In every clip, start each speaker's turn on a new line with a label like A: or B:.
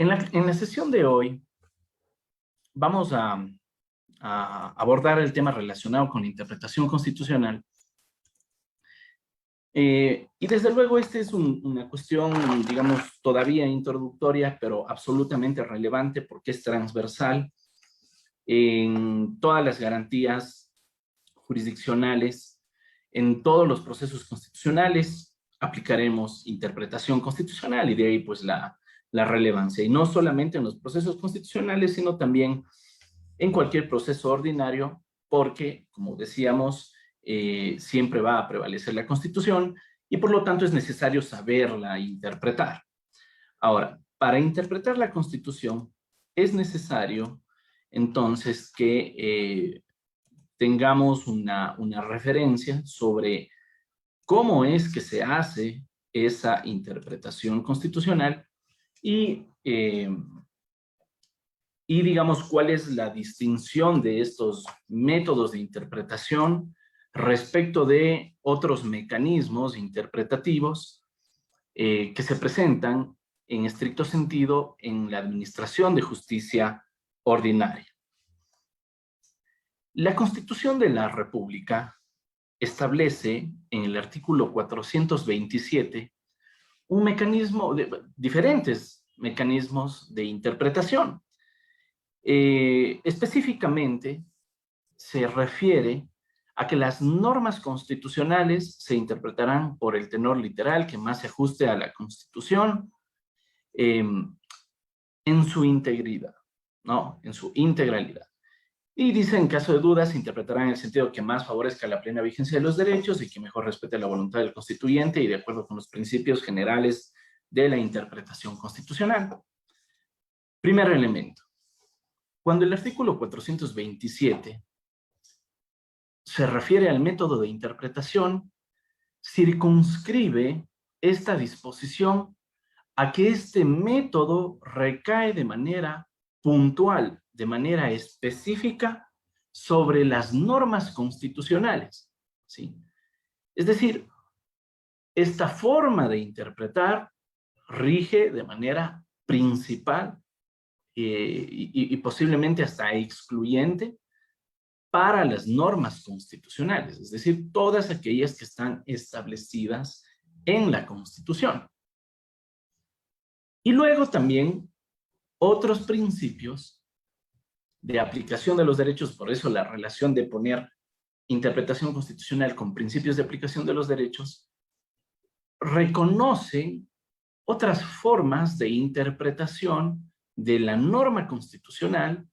A: En la sesión de hoy vamos a abordar el tema relacionado con la interpretación constitucional. Y desde luego esta es una cuestión, digamos, todavía introductoria, pero absolutamente relevante porque es transversal en todas las garantías jurisdiccionales, en todos los procesos constitucionales. Aplicaremos interpretación constitucional y de ahí pues la relevancia. Y no solamente en los procesos constitucionales, sino también en cualquier proceso ordinario, porque, como decíamos, siempre va a prevalecer la Constitución y por lo tanto es necesario saberla interpretar. Ahora, para interpretar la Constitución es necesario entonces que tengamos una referencia sobre cómo es que se hace esa interpretación constitucional y digamos cuál es la distinción de estos métodos de interpretación respecto de otros mecanismos interpretativos que se presentan en estricto sentido en la administración de justicia ordinaria. La Constitución de la República establece en el artículo 427 un mecanismo, diferentes mecanismos de interpretación. Específicamente se refiere a que las normas constitucionales se interpretarán por el tenor literal que más se ajuste a la Constitución en su integridad, ¿no? En su integralidad. Y dice, en caso de dudas, se interpretará en el sentido que más favorezca la plena vigencia de los derechos y que mejor respete la voluntad del constituyente y de acuerdo con los principios generales de la interpretación constitucional. Primer elemento. Cuando el artículo 427 se refiere al método de interpretación, circunscribe esta disposición a que este método recae de manera puntual, de manera específica, sobre las normas constitucionales, ¿sí? Es decir, esta forma de interpretar rige de manera principal y posiblemente hasta excluyente para las normas constitucionales, es decir, todas aquellas que están establecidas en la Constitución. Y luego también otros principios de aplicación de los derechos, por eso la relación de poner interpretación constitucional con principios de aplicación de los derechos, reconocen otras formas de interpretación de la norma constitucional,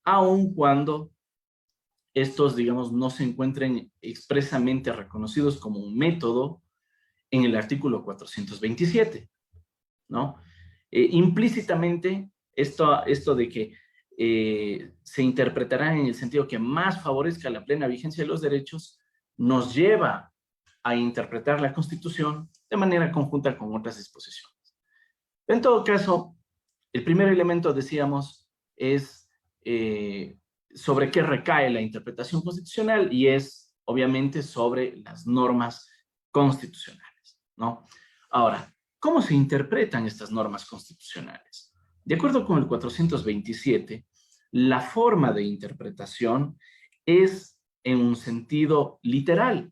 A: aun cuando estos, digamos, no se encuentren expresamente reconocidos como un método en el artículo 427, ¿no? Implícitamente, esto de que se interpretará en el sentido que más favorezca la plena vigencia de los derechos, nos lleva a interpretar la Constitución de manera conjunta con otras disposiciones. En todo caso, el primer elemento, decíamos, es sobre qué recae la interpretación constitucional y es, obviamente, sobre las normas constitucionales, ¿no? Ahora, ¿cómo se interpretan estas normas constitucionales? De acuerdo con el 427, la forma de interpretación es en un sentido literal,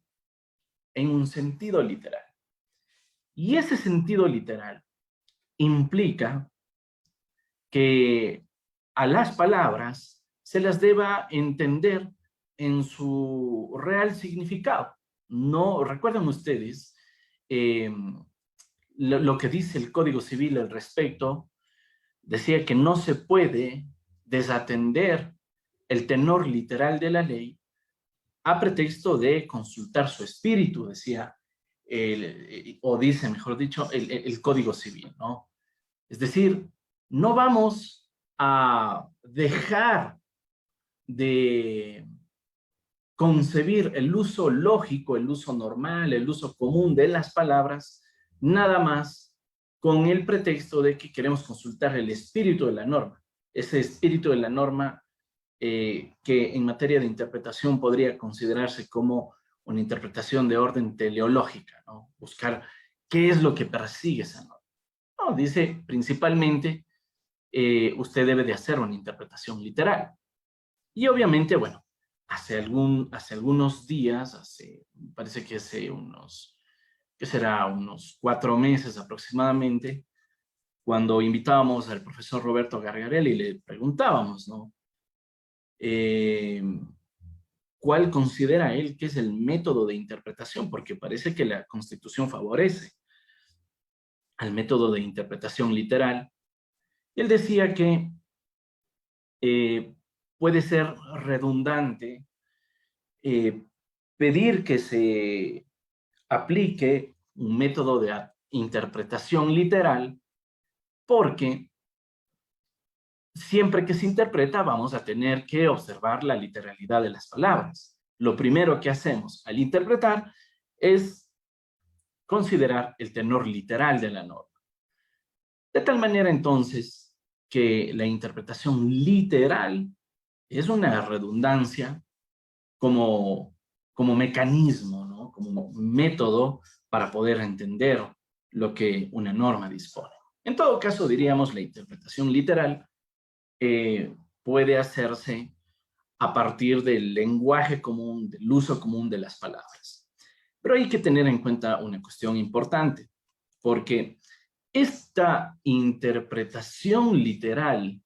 A: en un sentido literal. Y ese sentido literal implica que a las palabras se las deba entender en su real significado. No, recuerden ustedes lo que dice el Código Civil al respecto, decía que no se puede desatender el tenor literal de la ley a pretexto de consultar su espíritu, decía, o dice, mejor dicho, el Código Civil, ¿no? Es decir, no vamos a dejar de concebir el uso lógico, el uso normal, el uso común de las palabras, nada más con el pretexto de que queremos consultar el espíritu de la norma. Ese espíritu de la norma que en materia de interpretación podría considerarse como una interpretación de orden teleológica, ¿no? Buscar qué es lo que persigue esa norma. No, dice principalmente usted debe de hacer una interpretación literal. Y obviamente, bueno, hace algunos días, parece que hace ¿qué será? Unos 4 meses aproximadamente, cuando invitábamos al profesor Roberto Gargarelli y le preguntábamos, ¿no? ¿Cuál considera él que es el método de interpretación? Porque parece que la Constitución favorece al método de interpretación literal. Él decía que puede ser redundante pedir que se aplique un método de interpretación literal porque siempre que se interpreta vamos a tener que observar la literalidad de las palabras. Lo primero que hacemos al interpretar es considerar el tenor literal de la norma. De tal manera entonces que la interpretación literal es una redundancia como mecanismo, ¿no? Como método para poder entender lo que una norma dispone. En todo caso, diríamos, la interpretación literal puede hacerse a partir del lenguaje común, del uso común de las palabras. Pero hay que tener en cuenta una cuestión importante, porque esta interpretación literal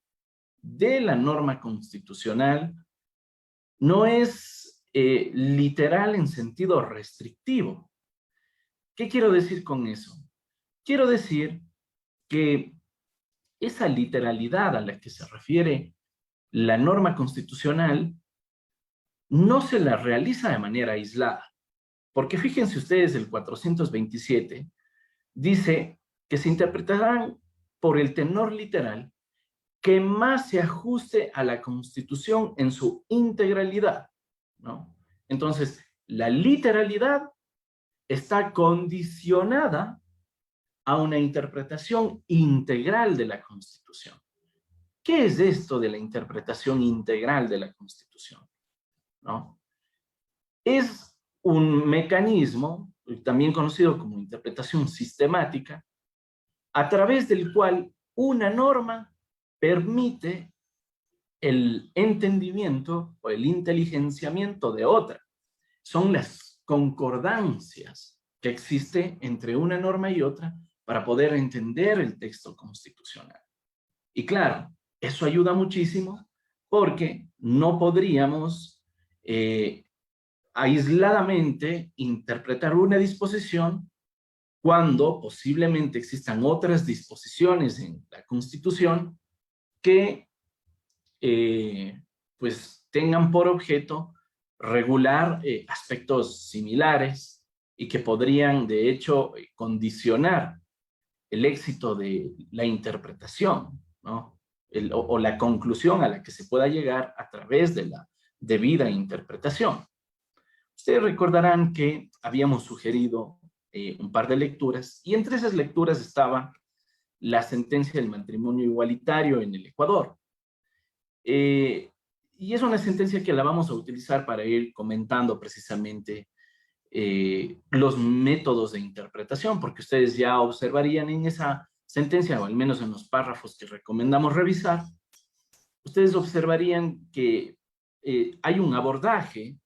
A: de la norma constitucional no es literal en sentido restrictivo. ¿Qué quiero decir con eso? Quiero decir que esa literalidad a la que se refiere la norma constitucional no se la realiza de manera aislada. Porque fíjense ustedes, el 427 dice que se interpretarán por el tenor literal que más se ajuste a la Constitución en su integralidad, ¿no? Entonces, la literalidad está condicionada a una interpretación integral de la Constitución. ¿Qué es esto de la interpretación integral de la Constitución? ¿No? Es un mecanismo, también conocido como interpretación sistemática, a través del cual una norma permite el entendimiento o el inteligenciamiento de otra. Son las concordancias que existen entre una norma y otra para poder entender el texto constitucional. Y claro, eso ayuda muchísimo porque no podríamos aisladamente interpretar una disposición cuando posiblemente existan otras disposiciones en la Constitución que pues tengan por objeto regular aspectos similares y que podrían de hecho condicionar el éxito de la interpretación, ¿no? O la conclusión a la que se pueda llegar a través de la debida interpretación. Ustedes recordarán que habíamos sugerido un par de lecturas y entre esas lecturas estaba la sentencia del matrimonio igualitario en el Ecuador. Y es una sentencia que la vamos a utilizar para ir comentando precisamente los métodos de interpretación, porque ustedes ya observarían en esa sentencia, o al menos en los párrafos que recomendamos revisar, ustedes observarían que hay un abordaje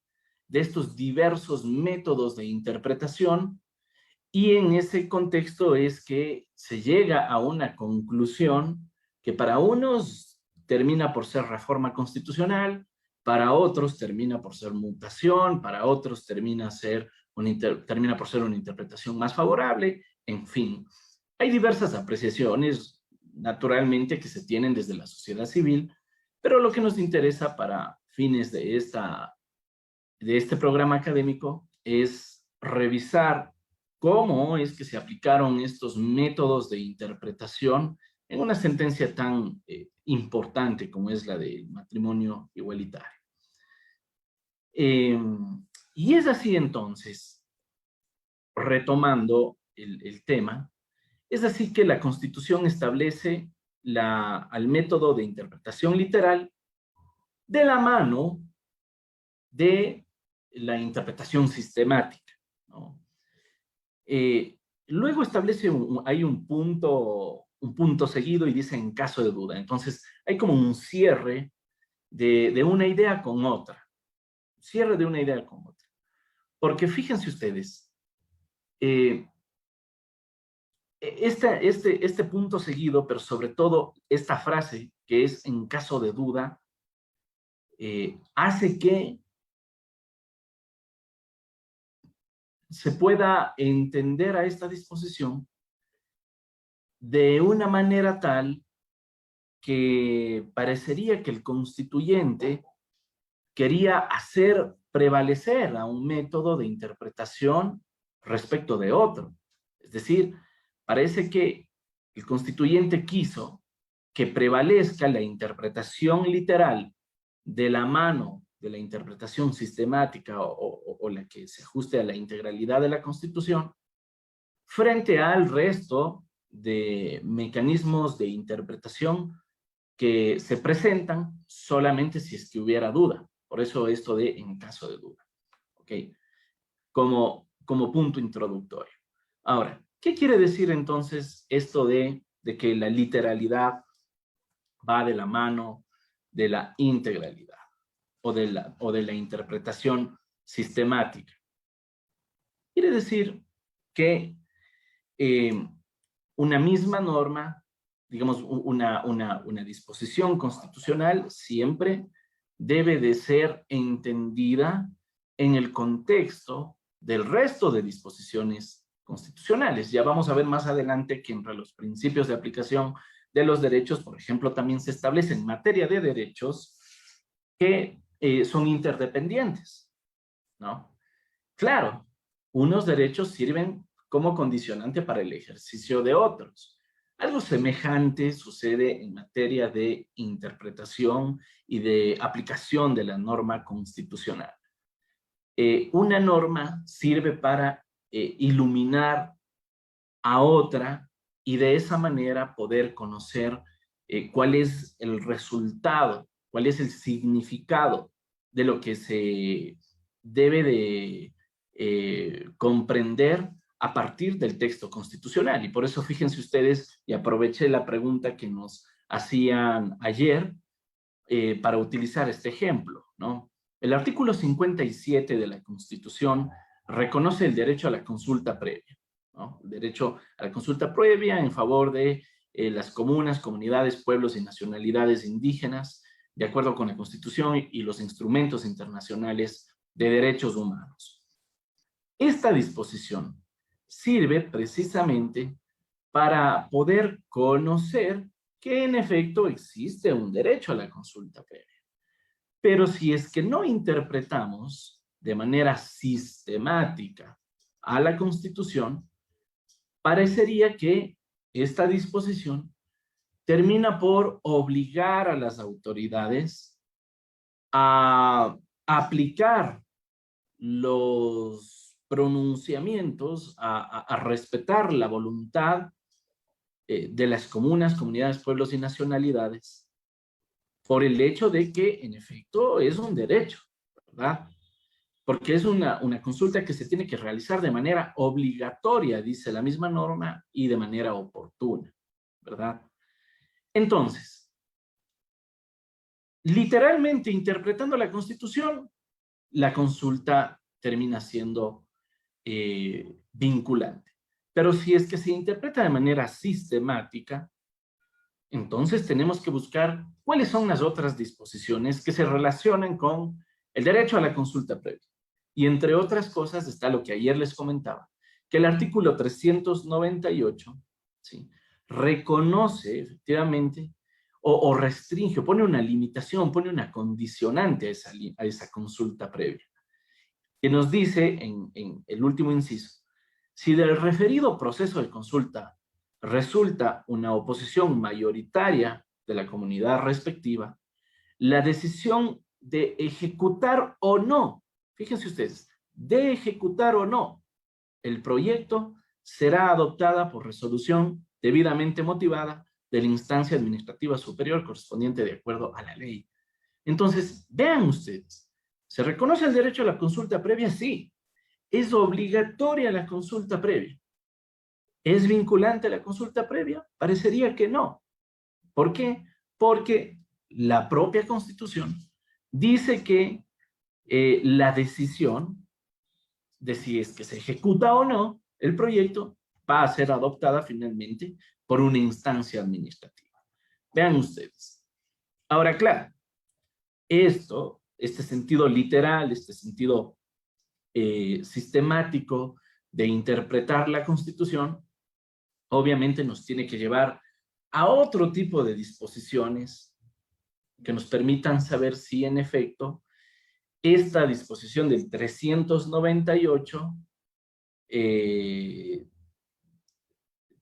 A: de estos diversos métodos de interpretación y en ese contexto es que se llega a una conclusión que para unos termina por ser reforma constitucional, para otros termina por ser mutación, para otros termina por ser una interpretación más favorable, en fin. Hay diversas apreciaciones, naturalmente, que se tienen desde la sociedad civil, pero lo que nos interesa para fines de este programa académico es revisar cómo es que se aplicaron estos métodos de interpretación en una sentencia tan importante como es la del matrimonio igualitario. Y es así entonces, retomando el tema, es así que la Constitución establece al método de interpretación literal de la mano de la interpretación sistemática, ¿no? Luego establece, hay un punto un punto seguido y dice en caso de duda. Entonces, hay como un cierre de una idea con otra. Cierre de una idea con otra. Porque fíjense ustedes, este punto seguido, pero sobre todo esta frase, que es en caso de duda, hace que se pueda entender a esta disposición de una manera tal que parecería que el constituyente quería hacer prevalecer a un método de interpretación respecto de otro. Es decir, parece que el constituyente quiso que prevalezca la interpretación literal de la mano de la interpretación sistemática o la que se ajuste a la integralidad de la Constitución frente al resto de mecanismos de interpretación que se presentan solamente si es que hubiera duda. Por eso esto de en caso de duda. ¿Ok? Como punto introductorio. Ahora, ¿qué quiere decir entonces esto de que la literalidad va de la mano de la integralidad o de la interpretación sistemática? Quiere decir que una misma norma, digamos, una disposición constitucional siempre debe de ser entendida en el contexto del resto de disposiciones constitucionales. Ya vamos a ver más adelante que entre los principios de aplicación de los derechos, por ejemplo, también se establece en materia de derechos que son interdependientes, ¿no? Claro, unos derechos sirven como condicionante para el ejercicio de otros. Algo semejante sucede en materia de interpretación y de aplicación de la norma constitucional. Una norma sirve para iluminar a otra y de esa manera poder conocer cuál es el resultado, cuál es el significado de lo que se debe de comprender a partir del texto constitucional. Y por eso fíjense ustedes, y aproveché la pregunta que nos hacían ayer para utilizar este ejemplo, ¿no? El artículo 57 de la Constitución reconoce el derecho a la consulta previa, ¿no? El derecho a la consulta previa en favor de las comunas, comunidades, pueblos y nacionalidades indígenas, de acuerdo con la Constitución y los instrumentos internacionales de derechos humanos. Esta disposición sirve precisamente para poder conocer que en efecto existe un derecho a la consulta previa. Pero si es que no interpretamos de manera sistemática a la Constitución, parecería que esta disposición termina por obligar a las autoridades a aplicar los pronunciamientos, a respetar la voluntad de las comunas, comunidades, pueblos y nacionalidades, por el hecho de que, en efecto, es un derecho, ¿verdad? Porque es una consulta que se tiene que realizar de manera obligatoria, dice la misma norma, y de manera oportuna, ¿verdad? Entonces, literalmente interpretando la Constitución, la consulta termina siendo vinculante. Pero si es que se interpreta de manera sistemática, entonces tenemos que buscar cuáles son las otras disposiciones que se relacionan con el derecho a la consulta previa. Y entre otras cosas está lo que ayer les comentaba, que el artículo 398, ¿sí?, reconoce efectivamente o restringe, pone una limitación, pone una condicionante a esa consulta previa, que nos dice en el último inciso, si del referido proceso de consulta resulta una oposición mayoritaria de la comunidad respectiva, la decisión de ejecutar o no, fíjense ustedes, de ejecutar o no el proyecto será adoptada por resolución debidamente motivada de la instancia administrativa superior correspondiente de acuerdo a la ley. Entonces, vean ustedes, ¿se reconoce el derecho a la consulta previa? Sí. ¿Es obligatoria la consulta previa? ¿Es vinculante la consulta previa? Parecería que no. ¿Por qué? Porque la propia Constitución dice que la decisión de si es que se ejecuta o no el proyecto va a ser adoptada finalmente por una instancia administrativa. Vean ustedes. Ahora, claro, este sentido literal, este sentido sistemático de interpretar la Constitución, obviamente nos tiene que llevar a otro tipo de disposiciones que nos permitan saber si en efecto esta disposición del 398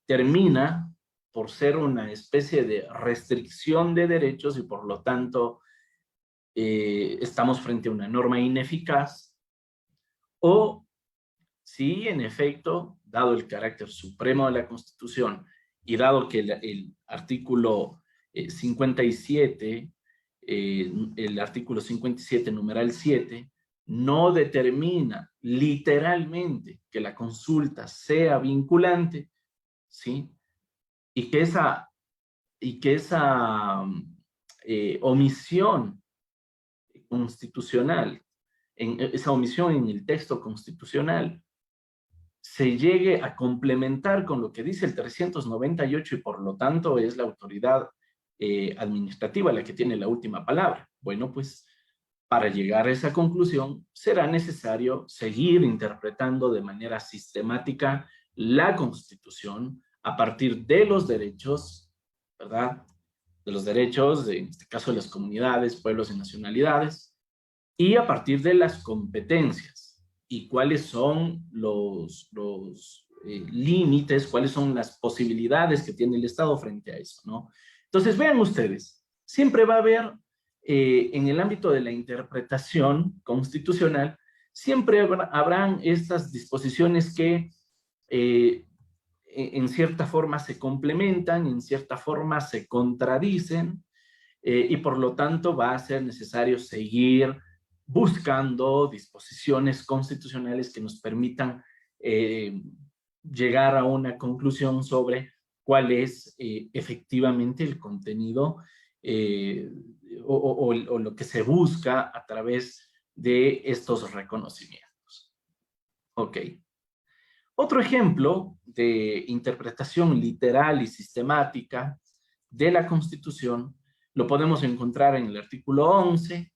A: termina por ser una especie de restricción de derechos y por lo tanto estamos frente a una norma ineficaz, o si en efecto, dado el carácter supremo de la Constitución y dado que el artículo 57, el artículo 57, numeral 7, no determina literalmente que la consulta sea vinculante, ¿sí? Y que esa omisión constitucional, esa omisión en el texto constitucional, se llegue a complementar con lo que dice el 398 y por lo tanto es la autoridad administrativa la que tiene la última palabra. Bueno, pues para llegar a esa conclusión será necesario seguir interpretando de manera sistemática la Constitución a partir de los derechos, ¿verdad? De los derechos, en este caso de las comunidades, pueblos y nacionalidades, y a partir de las competencias y cuáles son los límites, cuáles son las posibilidades que tiene el Estado frente a eso, ¿no? Entonces, vean ustedes, siempre va a haber en el ámbito de la interpretación constitucional, siempre habrán estas disposiciones que en cierta forma se complementan, en cierta forma se contradicen, y por lo tanto va a ser necesario seguir buscando disposiciones constitucionales que nos permitan llegar a una conclusión sobre cuál es efectivamente el contenido o lo que se busca a través de estos reconocimientos. Ok. Otro ejemplo de interpretación literal y sistemática de la Constitución lo podemos encontrar en el artículo 11,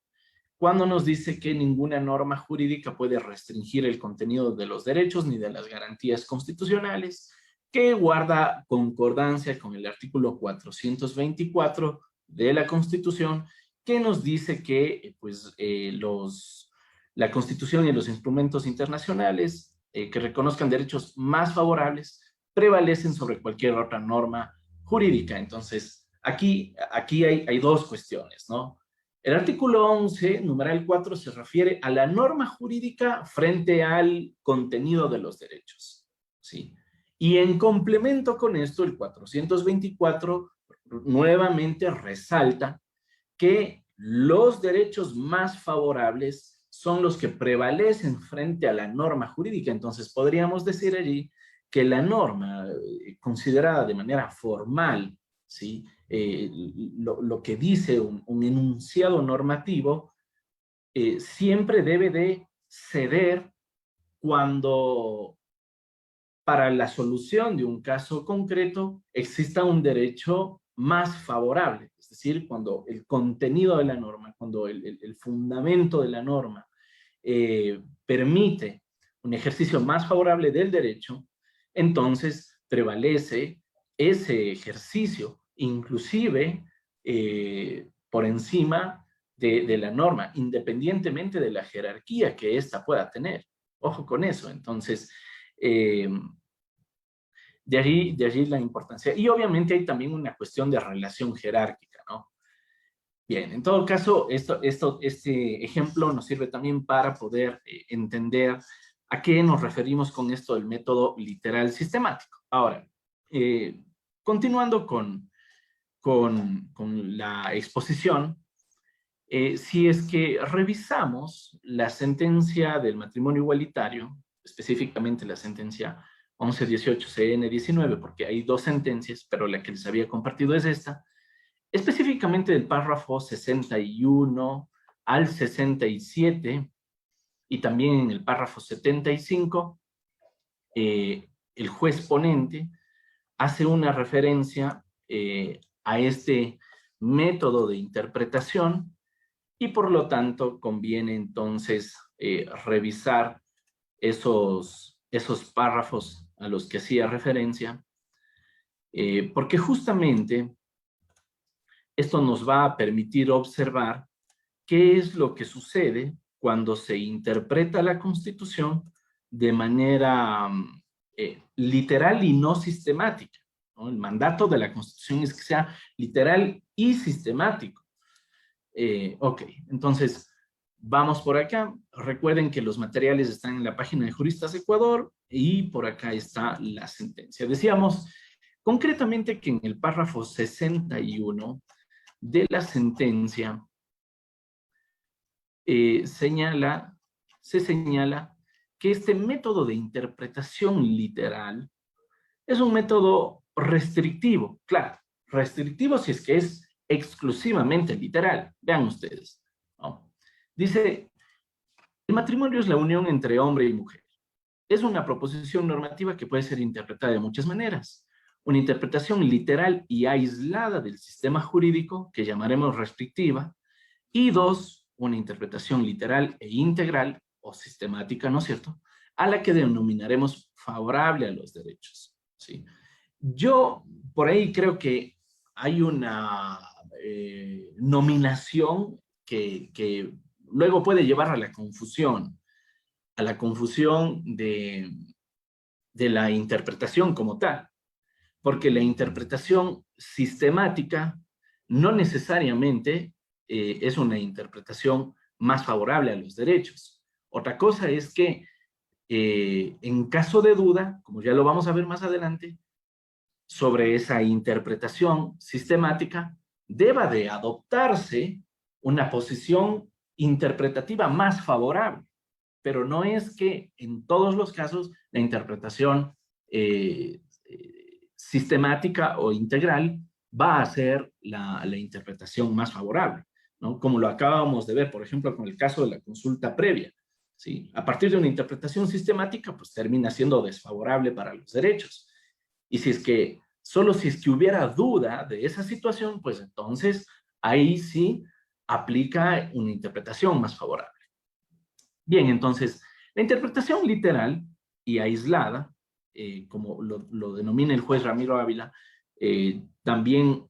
A: cuando nos dice que ninguna norma jurídica puede restringir el contenido de los derechos ni de las garantías constitucionales, que guarda concordancia con el artículo 424 de la Constitución, que nos dice que pues, la Constitución y los instrumentos internacionales que reconozcan derechos más favorables prevalecen sobre cualquier otra norma jurídica. Entonces, aquí hay dos cuestiones, ¿no? El artículo 11, numeral 4, se refiere a la norma jurídica frente al contenido de los derechos, ¿sí? Y en complemento con esto, el 424 nuevamente resalta que los derechos más favorables son los que prevalecen frente a la norma jurídica. Entonces, podríamos decir allí que la norma considerada de manera formal, ¿sí? Lo que dice un enunciado normativo siempre debe de ceder cuando para la solución de un caso concreto exista un derecho más favorable, es decir, cuando el contenido de la norma, cuando el fundamento de la norma permite un ejercicio más favorable del derecho, entonces prevalece ese ejercicio, inclusive por encima de la norma, independientemente de la jerarquía que ésta pueda tener. Ojo con eso. Entonces, de allí la importancia. Y obviamente hay también una cuestión de relación jerárquica, ¿no? Bien, en todo caso, este ejemplo nos sirve también para poder entender a qué nos referimos con esto del método literal sistemático. Ahora, continuando con la exposición, si es que revisamos la sentencia del matrimonio igualitario, específicamente la sentencia 1118 CN 19, porque hay dos sentencias, pero la que les había compartido es esta, específicamente del párrafo 61 al 67, y también en el párrafo 75, el juez ponente hace una referencia a este método de interpretación, y por lo tanto conviene entonces revisar esos párrafos a los que hacía referencia, porque justamente esto nos va a permitir observar qué es lo que sucede cuando se interpreta la Constitución de manera literal y no sistemática, ¿no? El mandato de la Constitución es que sea literal y sistemático. Ok, entonces vamos por acá. Recuerden que los materiales están en la página de Juristas Ecuador y por acá está la sentencia. Decíamos concretamente que en el párrafo 61 de la sentencia se señala que este método de interpretación literal es un método restrictivo. Claro, restrictivo si es que es exclusivamente literal. Vean ustedes, ¿no? Dice, el matrimonio es la unión entre hombre y mujer. Es una proposición normativa que puede ser interpretada de muchas maneras. Una interpretación literal y aislada del sistema jurídico, que llamaremos restrictiva, y dos, una interpretación literal e integral o sistemática, ¿no es cierto?, a la que denominaremos favorable a los derechos, ¿sí? Yo por ahí creo que hay una nominación que luego puede llevar a la confusión de la interpretación como tal, porque la interpretación sistemática no necesariamente es una interpretación más favorable a los derechos. Otra cosa es que en caso de duda, como ya lo vamos a ver más adelante, sobre esa interpretación sistemática, deba de adoptarse una posición interpretativa más favorable, pero no es que en todos los casos la interpretación sistemática o integral va a ser la interpretación más favorable, ¿no? Como lo acabamos de ver, por ejemplo, con el caso de la consulta previa, ¿sí? A partir de una interpretación sistemática, pues termina siendo desfavorable para los derechos. Y si es que, solo si es que hubiera duda de esa situación, pues entonces ahí sí aplica una interpretación más favorable. Bien, entonces, la interpretación literal y aislada, como lo denomina el juez Ramiro Ávila, también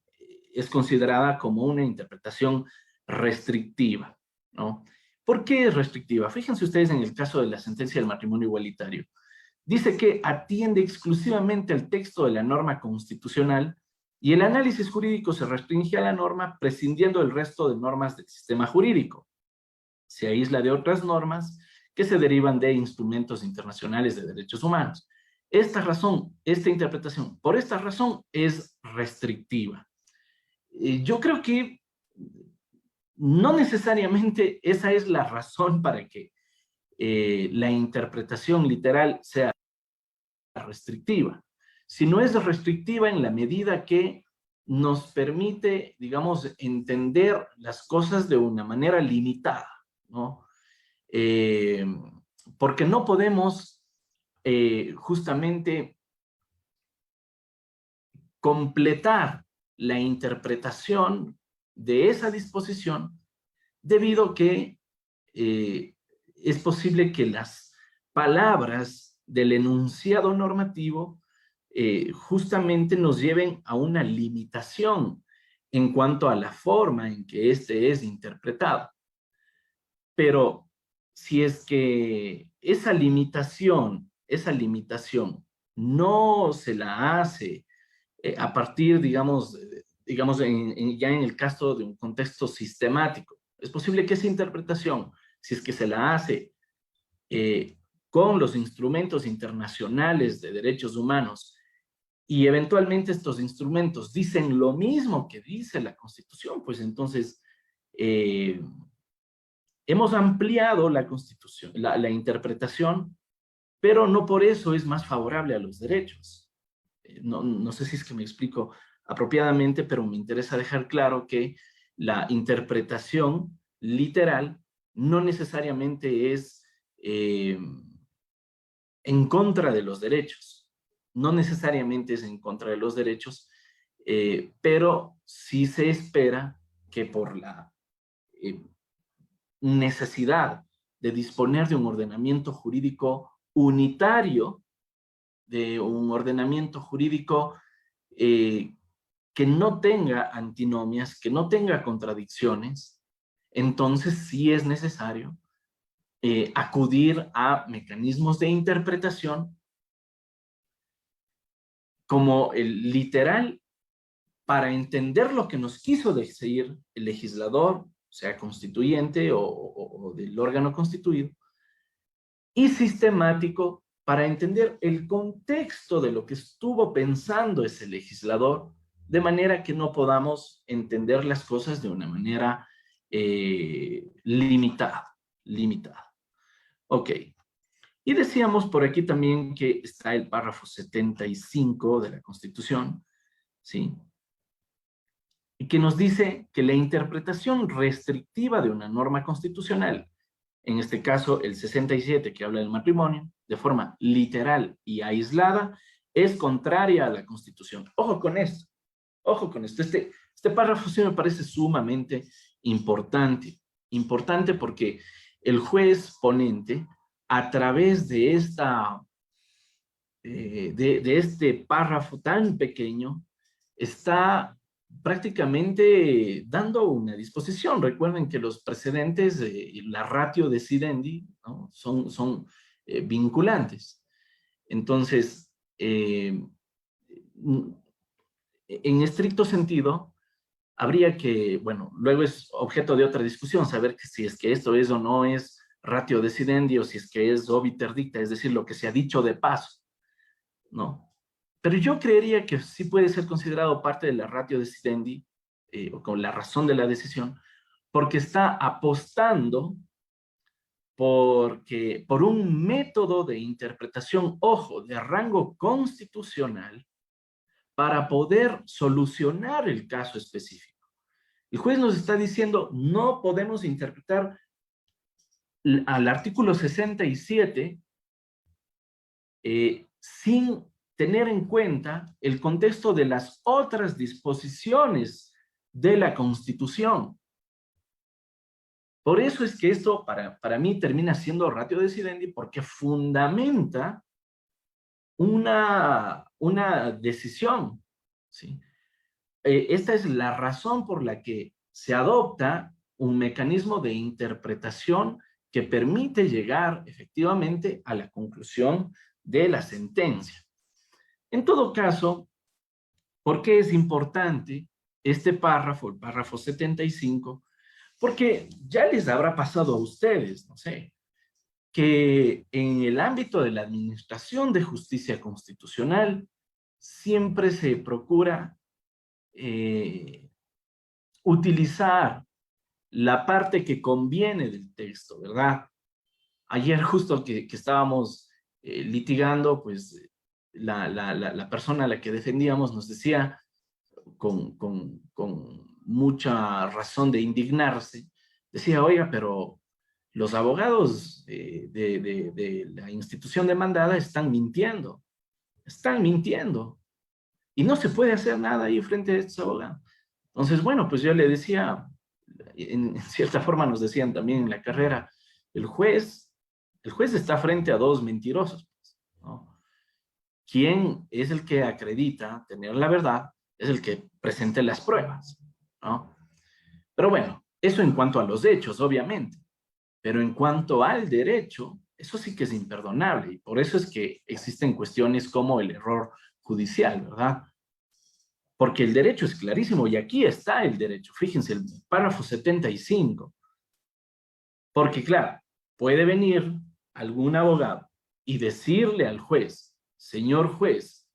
A: es considerada como una interpretación restrictiva, ¿no? ¿Por qué es restrictiva? Fíjense ustedes en el caso de la sentencia del matrimonio igualitario. Dice que atiende exclusivamente al texto de la norma constitucional y el análisis jurídico se restringe a la norma prescindiendo del resto de normas del sistema jurídico. Se aísla de otras normas que se derivan de instrumentos internacionales de derechos humanos. Esta interpretación, por esta razón, es restrictiva. Yo creo que no necesariamente esa es la razón para que la interpretación literal sea restrictiva, sino es restrictiva en la medida que nos permite, digamos, entender las cosas de una manera limitada, ¿no? Eh, porque no podemos justamente completar la interpretación de esa disposición debido a que es posible que las palabras del enunciado normativo justamente nos lleven a una limitación en cuanto a la forma en que éste es interpretado. Pero si es que esa limitación no se la hace a partir, digamos ya en el caso de un contexto sistemático, es posible que esa interpretación, si es que se la hace con los instrumentos internacionales de derechos humanos y eventualmente estos instrumentos dicen lo mismo que dice la Constitución, pues entonces hemos ampliado la Constitución, la interpretación pero no por eso es más favorable a los derechos. No sé si es que me explico apropiadamente, pero me interesa dejar claro que la interpretación literal no necesariamente es en contra de los derechos. No necesariamente es en contra de los derechos, pero sí se espera que por la eh, necesidad de disponer de un ordenamiento jurídico unitario, de un ordenamiento jurídico eh, que no tenga antinomias, que no tenga contradicciones, entonces sí es necesario acudir a mecanismos de interpretación como el literal para entender lo que nos quiso decir el legislador, sea constituyente o del órgano constituido, y sistemático para entender el contexto de lo que estuvo pensando ese legislador, de manera que no podamos entender las cosas de una manera limitada. Ok. Y decíamos por aquí también que está el párrafo 75 de la Constitución, ¿sí? Y que nos dice que la interpretación restrictiva de una norma constitucional, en este caso el 67 que habla del matrimonio, de forma literal y aislada, es contraria a la Constitución. Ojo con esto, ojo con esto. Este párrafo sí me parece sumamente importante porque el juez ponente, a través de de este párrafo tan pequeño, está prácticamente dando una disposición. Recuerden que los precedentes, la ratio decidendi, ¿no? son vinculantes. Entonces, en estricto sentido, habría que, bueno, luego es objeto de otra discusión, saber que si es que esto es o no es ratio decidendi o si es que es obiter dicta, es decir, lo que se ha dicho de paso, ¿no? Pero yo creería que sí puede ser considerado parte de la ratio decidendi, o con la razón de la decisión, porque está apostando por un método de interpretación, ojo, de rango constitucional, para poder solucionar el caso específico. El juez nos está diciendo, no podemos interpretar al artículo 67 sin tener en cuenta el contexto de las otras disposiciones de la Constitución. Por eso es que esto para mí termina siendo ratio decidendi, porque fundamenta una decisión, ¿sí? Esta es la razón por la que se adopta un mecanismo de interpretación que permite llegar efectivamente a la conclusión de la sentencia. En todo caso, ¿por qué es importante este párrafo, el párrafo 75? Porque ya les habrá pasado a ustedes, no sé, que en el ámbito de la administración de justicia constitucional siempre se procura utilizar la parte que conviene del texto, ¿verdad? Ayer justo que estábamos litigando, pues la persona a la que defendíamos nos decía con mucha razón de indignarse, decía, oiga, pero los abogados de la institución demandada están mintiendo, y no se puede hacer nada ahí frente a estos abogados. Entonces, bueno, pues yo le decía, en cierta forma nos decían también en la carrera, el juez, el juez está frente a dos mentirosos, ¿no? ¿Quién es el que acredita tener la verdad? Es el que presente las pruebas, ¿no? Pero bueno, eso en cuanto a los hechos, obviamente. Pero en cuanto al derecho, eso sí que es imperdonable. Y por eso es que existen cuestiones como el error judicial, ¿verdad? Porque el derecho es clarísimo y aquí está el derecho. Fíjense, el párrafo 75. Porque claro, puede venir algún abogado y decirle al juez, señor juez,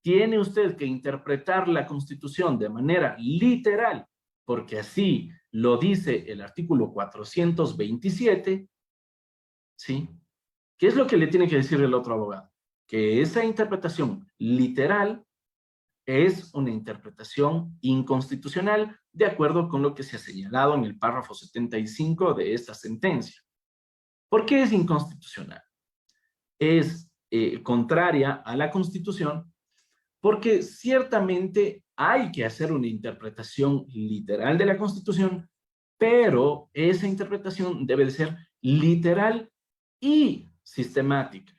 A: tiene usted que interpretar la Constitución de manera literal, porque así lo dice el artículo 427, ¿sí? ¿Qué es lo que le tiene que decir el otro abogado? Que esa interpretación literal es una interpretación inconstitucional de acuerdo con lo que se ha señalado en el párrafo 75 de esta sentencia. ¿Por qué es inconstitucional? Es contraria a la Constitución porque ciertamente hay que hacer una interpretación literal de la Constitución, pero esa interpretación debe de ser literal y sistemática,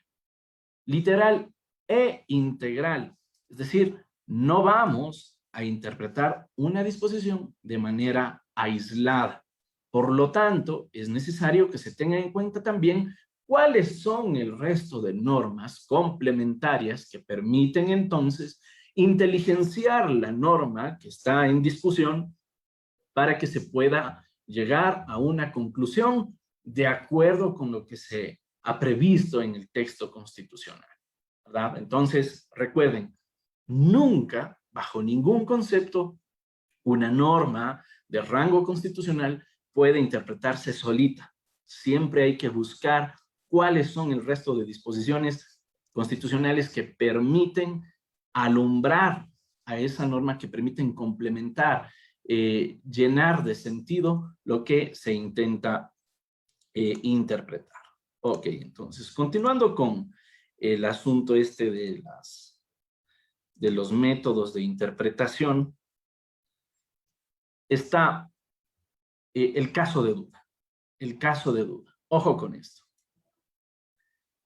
A: literal e integral. Es decir, no vamos a interpretar una disposición de manera aislada. Por lo tanto, es necesario que se tenga en cuenta también cuáles son el resto de normas complementarias que permiten entonces inteligenciar la norma que está en discusión para que se pueda llegar a una conclusión de acuerdo con lo que se ha previsto en el texto constitucional, ¿verdad? Entonces, recuerden, nunca, bajo ningún concepto, una norma de rango constitucional puede interpretarse solita. Siempre hay que buscar cuáles son el resto de disposiciones constitucionales que permiten alumbrar a esa norma, que permiten complementar, llenar de sentido lo que se intenta interpretar. Ok, entonces, continuando con el asunto este de los métodos de interpretación, está el caso de duda. El caso de duda. Ojo con esto.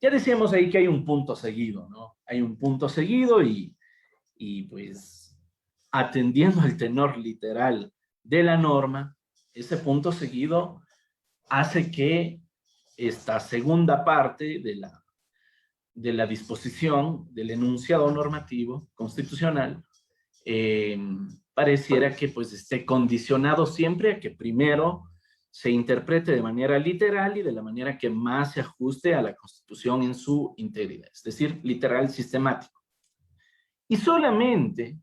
A: Ya decíamos ahí que hay un punto seguido, ¿no? Hay un punto seguido y pues atendiendo al tenor literal de la norma, ese punto seguido hace que esta segunda parte de la disposición del enunciado normativo constitucional pareciera que pues esté condicionado siempre a que primero se interprete de manera literal y de la manera que más se ajuste a la Constitución en su integridad, es decir, literal sistemático. Y solamente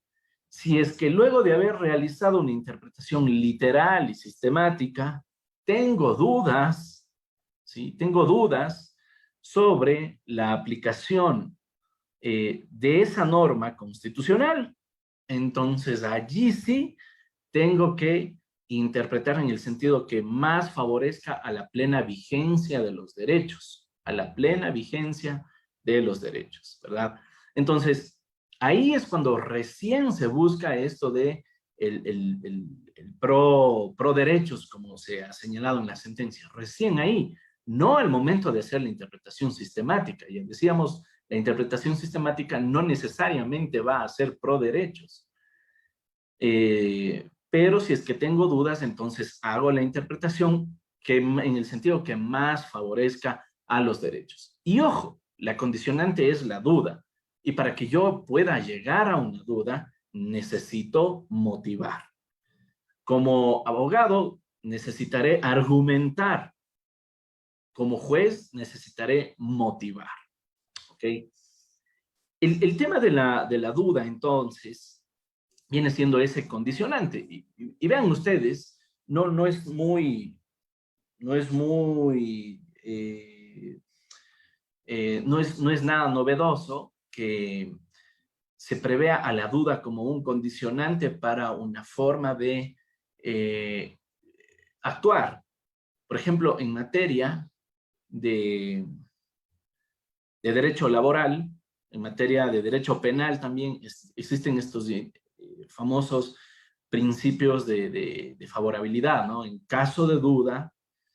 A: si es que luego de haber realizado una interpretación literal y sistemática, tengo dudas, ¿sí? Tengo dudas sobre la aplicación de esa norma constitucional, entonces allí sí tengo que interpretar en el sentido que más favorezca a la plena vigencia de los derechos, a la plena vigencia de los derechos, ¿verdad? Entonces, ahí es cuando recién se busca esto de el pro derechos, como se ha señalado en la sentencia, recién ahí, no al momento de hacer la interpretación sistemática. Ya decíamos, la interpretación sistemática no necesariamente va a ser pro derechos. Pero si es que tengo dudas, entonces hago la interpretación que, en el sentido que más favorezca a los derechos. Y ojo, la condicionante es la duda. Y para que yo pueda llegar a una duda, necesito motivar. Como abogado, necesitaré argumentar. Como juez, necesitaré motivar. ¿Ok? El tema de la duda, entonces, viene siendo ese condicionante. Y vean ustedes, no es muy, no es muy, no es nada novedoso que se prevea a la duda como un condicionante para una forma de actuar. Por ejemplo, en materia de, de derecho laboral, en materia de derecho penal también existen estos famosos principios de favorabilidad, ¿no? En caso de duda,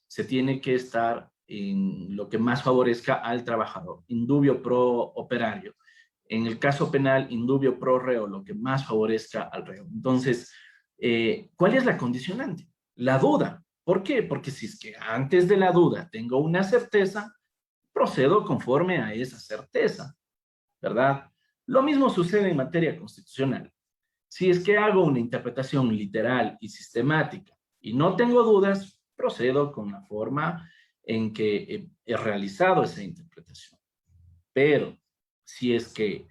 A: se tiene que estar en lo que más favorezca al trabajador, indubio pro operario. En el caso penal, indubio pro reo, lo que más favorezca al reo. Entonces, ¿cuál es la condicionante? La duda. ¿Por qué? Porque si es que antes de la duda tengo una certeza, procedo conforme a esa certeza, ¿verdad? Lo mismo sucede en materia constitucional. Si es que hago una interpretación literal y sistemática y no tengo dudas, procedo con la forma en que he realizado esa interpretación. Pero si es que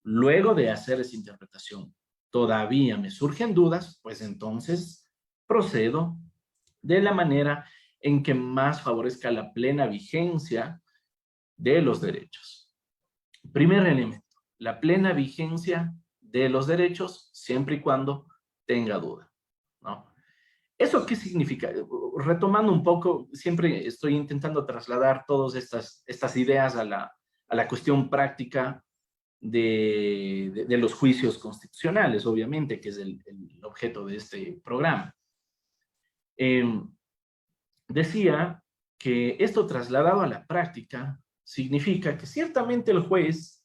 A: luego de hacer esa interpretación todavía me surgen dudas, pues entonces procedo de la manera en que más favorezca la plena vigencia de los derechos. Primer elemento, la plena vigencia de los derechos siempre y cuando tenga duda, ¿no? ¿Eso qué significa? Retomando un poco, siempre estoy intentando trasladar todas estas ideas a la cuestión práctica de los juicios constitucionales, obviamente, que es el objeto de este programa. Decía que esto trasladado a la práctica significa que ciertamente el juez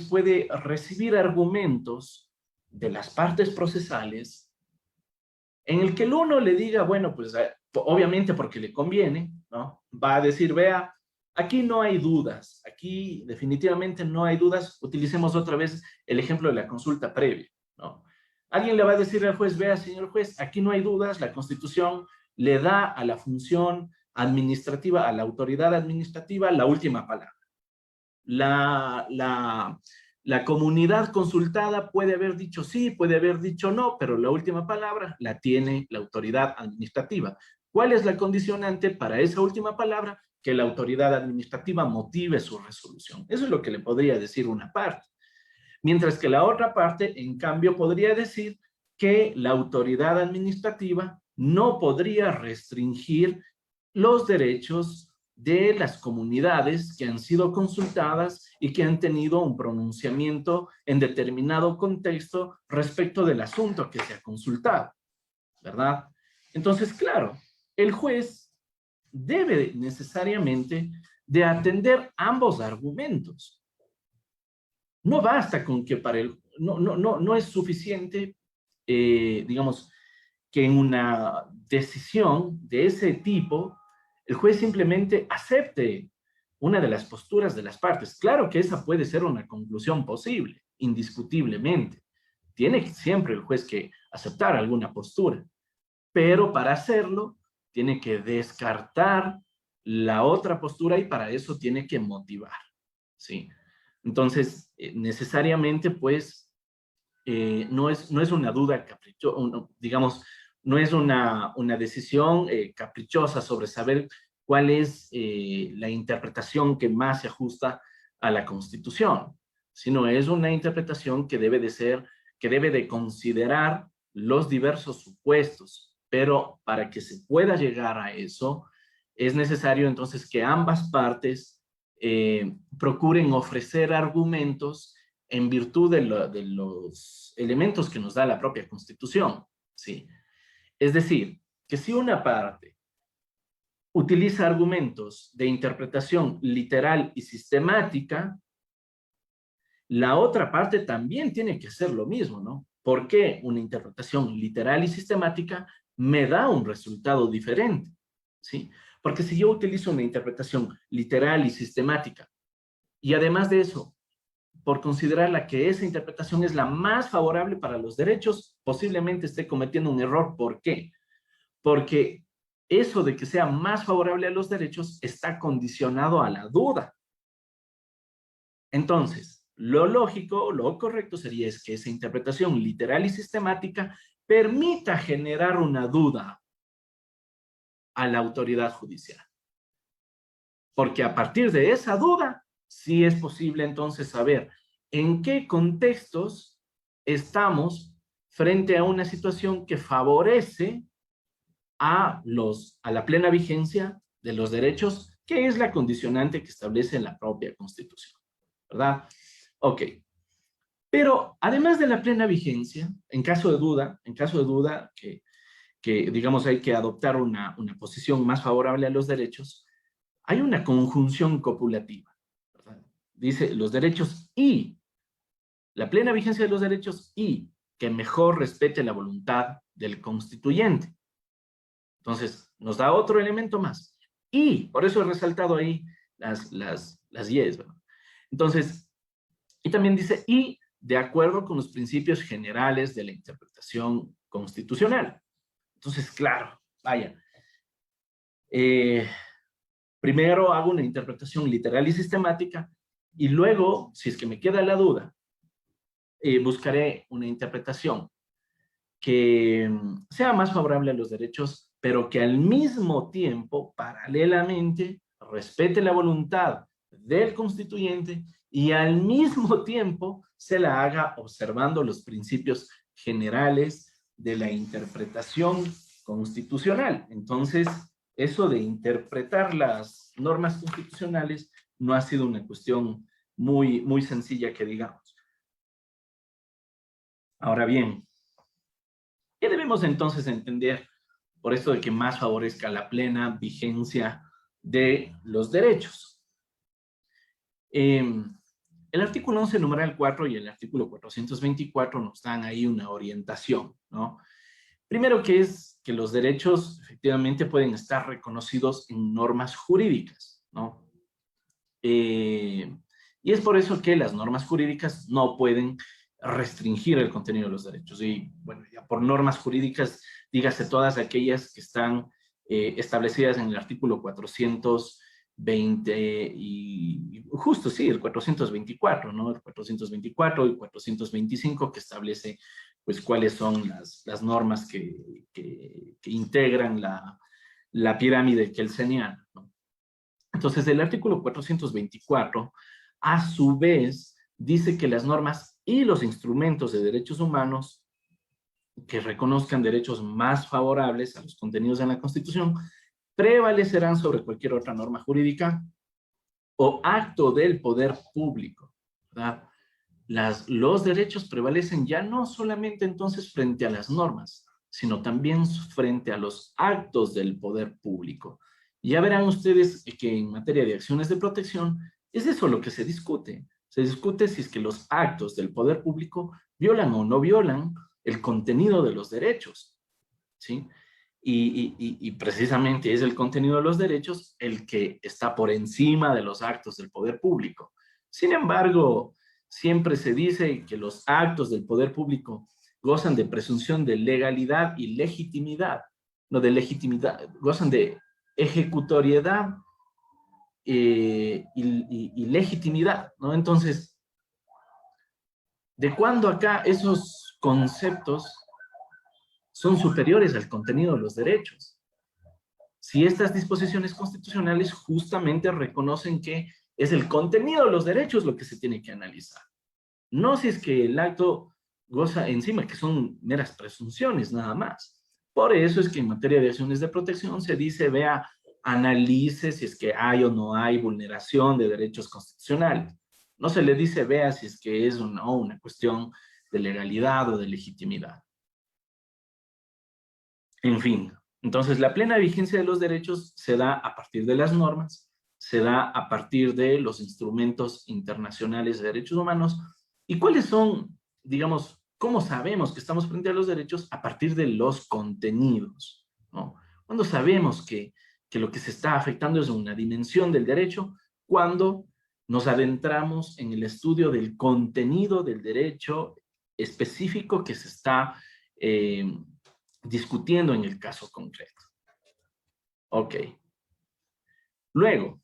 A: puede recibir argumentos de las partes procesales en el que el uno le diga, bueno, pues obviamente porque le conviene, ¿no? Va a decir, vea, aquí no hay dudas, aquí definitivamente no hay dudas, utilicemos otra vez el ejemplo de la consulta previa, ¿no? Alguien le va a decir al juez, vea, señor juez, aquí no hay dudas, la Constitución le da a la función administrativa, a la autoridad administrativa, la última palabra. La comunidad consultada puede haber dicho sí, puede haber dicho no, pero la última palabra la tiene la autoridad administrativa. ¿Cuál es la condicionante para esa última palabra? Que la autoridad administrativa motive su resolución. Eso es lo que le podría decir una parte. Mientras que la otra parte, en cambio, podría decir que la autoridad administrativa no podría restringir los derechos de las comunidades que han sido consultadas y que han tenido un pronunciamiento en determinado contexto respecto del asunto que se ha consultado, ¿verdad? Entonces, claro, el juez debe necesariamente de atender ambos argumentos. No basta con que no es suficiente, digamos, que en una decisión de ese tipo el juez simplemente acepte una de las posturas de las partes. Claro que esa puede ser una conclusión posible, indiscutiblemente. Tiene siempre el juez que aceptar alguna postura, pero para hacerlo tiene que descartar la otra postura y para eso tiene que motivar, ¿sí? Entonces, necesariamente, pues, no es una duda caprichosa, digamos, no es una decisión caprichosa sobre saber cuál es la interpretación que más se ajusta a la Constitución, sino es una interpretación que debe de ser, que debe de considerar los diversos supuestos, pero para que se pueda llegar a eso, es necesario entonces que ambas partes procuren ofrecer argumentos en virtud de los elementos que nos da la propia Constitución, ¿sí? Es decir, que si una parte utiliza argumentos de interpretación literal y sistemática, la otra parte también tiene que hacer lo mismo, ¿no? ¿Por qué una interpretación literal y sistemática me da un resultado diferente? ¿Sí? Porque si yo utilizo una interpretación literal y sistemática, y además de eso, por considerarla que esa interpretación es la más favorable para los derechos, posiblemente esté cometiendo un error. ¿Por qué? Porque eso de que sea más favorable a los derechos está condicionado a la duda. Entonces, lo lógico, lo correcto sería es que esa interpretación literal y sistemática permita generar una duda a la autoridad judicial. Porque a partir de esa duda, sí es posible entonces saber en qué contextos estamos frente a una situación que favorece a la plena vigencia de los derechos, que es la condicionante que establece la propia Constitución, ¿verdad? Ok. Pero además de la plena vigencia, en caso de duda que digamos hay que adoptar una posición más favorable a los derechos, hay una conjunción copulativa, ¿verdad? Dice los derechos y, la plena vigencia de los derechos y que mejor respete la voluntad del constituyente. Entonces, nos da otro elemento más. Y, por eso he resaltado ahí las yes, ¿verdad? Entonces, y también dice, y de acuerdo con los principios generales de la interpretación constitucional. Entonces, claro, vaya. Primero hago una interpretación literal y sistemática, y luego, si es que me queda la duda, buscaré una interpretación que sea más favorable a los derechos, pero que al mismo tiempo, paralelamente, respete la voluntad del constituyente y al mismo tiempo se la haga observando los principios generales de la interpretación constitucional. Entonces, eso de interpretar las normas constitucionales no ha sido una cuestión muy sencilla que digamos. Ahora bien, ¿qué debemos entonces entender por esto de que más favorezca la plena vigencia de los derechos? El artículo 11, numeral 4 y el artículo 424 nos dan ahí una orientación, ¿no? Primero que es que los derechos efectivamente pueden estar reconocidos en normas jurídicas, ¿no? Y es por eso que las normas jurídicas no pueden restringir el contenido de los derechos. Y bueno, ya por normas jurídicas, dígase todas aquellas que están establecidas en el artículo 420 y justo sí, el 424, ¿no? El 424 y 425 que establece pues cuáles son las normas que integran la pirámide kelseniana, ¿no? Entonces, el artículo 424, a su vez, dice que las normas y los instrumentos de derechos humanos que reconozcan derechos más favorables a los contenidos de la Constitución prevalecerán sobre cualquier otra norma jurídica o acto del poder público, ¿verdad? Los derechos prevalecen ya no solamente entonces frente a las normas, sino también frente a los actos del poder público. Ya verán ustedes que en materia de acciones de protección es eso lo que se discute. Se discute si es que los actos del poder público violan o no violan el contenido de los derechos, ¿sí? Y precisamente es el contenido de los derechos el que está por encima de los actos del poder público. Sin embargo, siempre se dice que los actos del poder público gozan de presunción de legalidad y legitimidad, no de legitimidad, gozan de ejecutoriedad y legitimidad, ¿no? Entonces, ¿de cuándo acá esos conceptos son superiores al contenido de los derechos? Si estas disposiciones constitucionales justamente reconocen que es el contenido de los derechos lo que se tiene que analizar. No si es que el acto goza encima, que son meras presunciones nada más. Por eso es que en materia de acciones de protección se dice, vea, analice si es que hay o no hay vulneración de derechos constitucionales. No se le dice, vea si es que es o no una cuestión de legalidad o de legitimidad. En fin, entonces la plena vigencia de los derechos se da a partir de las normas, se da a partir de los instrumentos internacionales de derechos humanos. ¿Y cuáles son, digamos, cómo sabemos que estamos frente a los derechos? A partir de los contenidos, ¿no? Cuando sabemos que lo que se está afectando es una dimensión del derecho, cuando nos adentramos en el estudio del contenido del derecho específico que se está discutiendo en el caso concreto. Ok. Luego,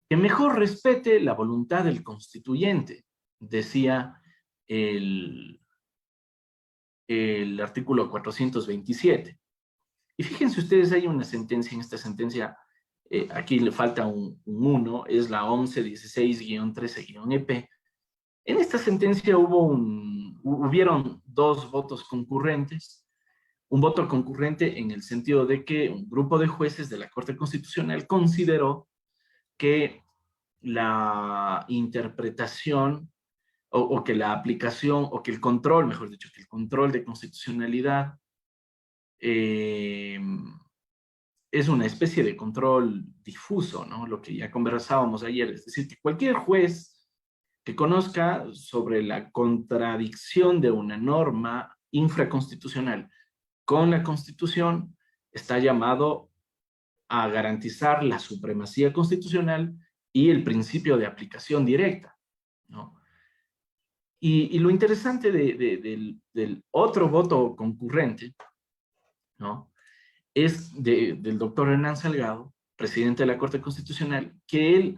A: que mejor respete la voluntad del constituyente, decía el artículo 427. Y fíjense ustedes, hay una sentencia, en esta sentencia, aquí le falta un 1, es la 1116-13-EP. En esta sentencia hubieron dos votos concurrentes. Un voto concurrente en el sentido de que un grupo de jueces de la Corte Constitucional consideró que la interpretación o que la aplicación, o que el control, mejor dicho, que el control de constitucionalidad es una especie de control difuso, ¿no? Lo que ya conversábamos ayer, es decir, que cualquier juez que conozca sobre la contradicción de una norma infraconstitucional con la Constitución está llamado a garantizar la supremacía constitucional y el principio de aplicación directa, ¿no? Y lo interesante del otro voto concurrente, ¿no? Es del doctor Hernán Salgado, presidente de la Corte Constitucional, que él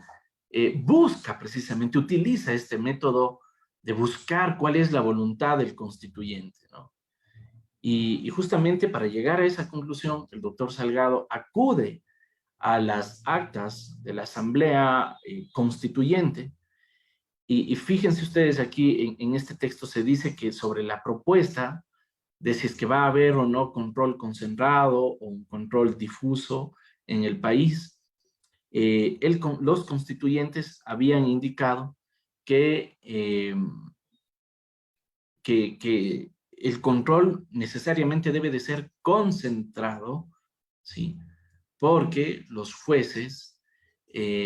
A: busca precisamente, utiliza este método de buscar cuál es la voluntad del constituyente, ¿no? Y justamente para llegar a esa conclusión, el doctor Salgado acude a las actas de la Asamblea Constituyente. Y fíjense ustedes aquí, en este texto se dice que sobre la propuesta de si es que va a haber o no control concentrado o un control difuso en el país, los constituyentes habían indicado que, que el control necesariamente debe de ser concentrado, ¿sí? Porque los jueces,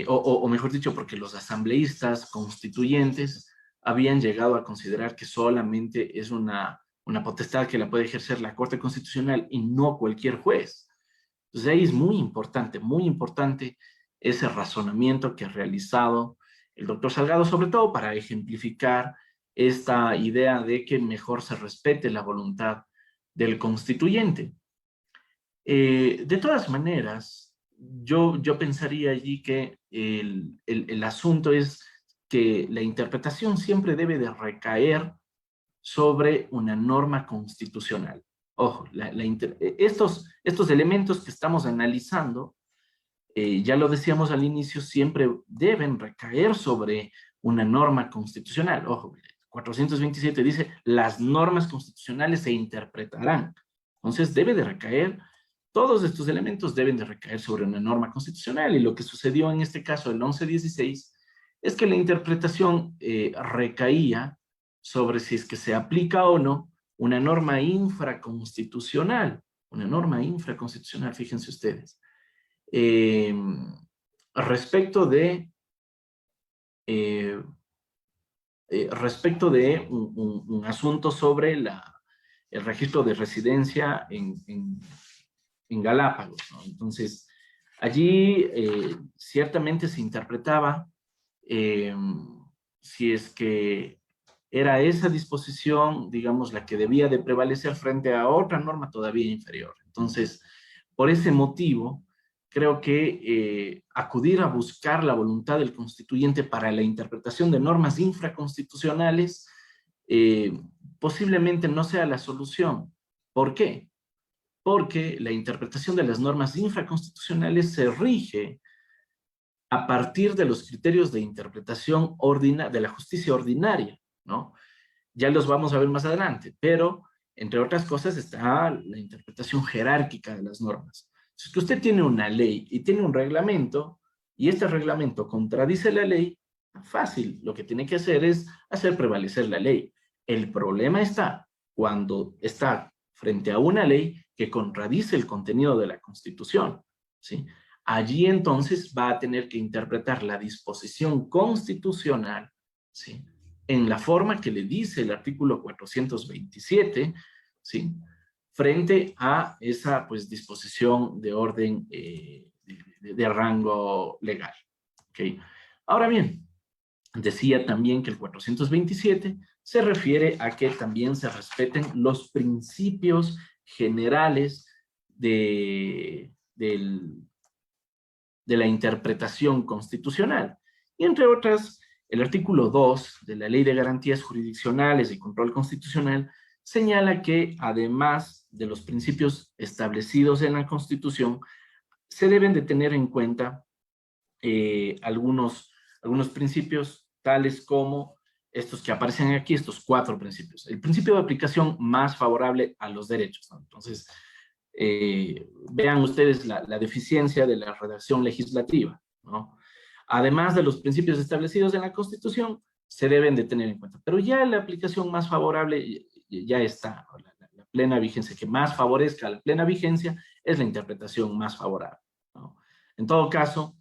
A: o mejor dicho, porque los asambleístas constituyentes habían llegado a considerar que solamente es una potestad que la puede ejercer la Corte Constitucional y no cualquier juez. Entonces ahí es muy importante ese razonamiento que ha realizado el doctor Salgado, sobre todo para ejemplificar esta idea de que mejor se respete la voluntad del constituyente. De todas maneras, yo pensaría allí que el asunto es que la interpretación siempre debe de recaer sobre una norma constitucional. Ojo, estos elementos que estamos analizando, ya lo decíamos al inicio, siempre deben recaer sobre una norma constitucional. Ojo, 427 dice, las normas constitucionales se interpretarán. Entonces debe de recaer, todos estos elementos deben de recaer sobre una norma constitucional, y lo que sucedió en este caso, el 1116, es que la interpretación recaía sobre si es que se aplica o no una norma infraconstitucional, fíjense ustedes, eh, respecto de, eh, un asunto sobre el registro de residencia en Galápagos, ¿no? Entonces, allí ciertamente se interpretaba si es que era esa disposición, digamos, la que debía de prevalecer frente a otra norma todavía inferior. Entonces, por ese motivo, creo que acudir a buscar la voluntad del constituyente para la interpretación de normas infraconstitucionales posiblemente no sea la solución. ¿Por qué? Porque la interpretación de las normas infraconstitucionales se rige a partir de los criterios de interpretación de la justicia ordinaria, ¿no? Ya los vamos a ver más adelante, pero entre otras cosas está la interpretación jerárquica de las normas. Si es que usted tiene una ley y tiene un reglamento, y este reglamento contradice la ley, fácil, lo que tiene que hacer es hacer prevalecer la ley. El problema está cuando está frente a una ley que contradice el contenido de la Constitución, ¿sí? Allí entonces va a tener que interpretar la disposición constitucional, ¿sí?, en la forma que le dice el artículo 427, ¿sí?, frente a esa, pues, disposición de orden de rango legal. ¿Okay? Ahora bien, decía también que el 427 se refiere a que también se respeten los principios generales de la interpretación constitucional. Y entre otras, el artículo 2 de la Ley de Garantías Jurisdiccionales y Control Constitucional señala que, además de los principios establecidos en la Constitución, se deben de tener en cuenta algunos principios, tales como estos que aparecen aquí, estos 4 principios. El principio de aplicación más favorable a los derechos, ¿no? Entonces, vean ustedes la deficiencia de la redacción legislativa, ¿no? Además de los principios establecidos en la Constitución, se deben de tener en cuenta. Pero ya la aplicación más favorable ya está, ¿no? La plena vigencia, que más favorezca la plena vigencia, es la interpretación más favorable, ¿no? En todo caso,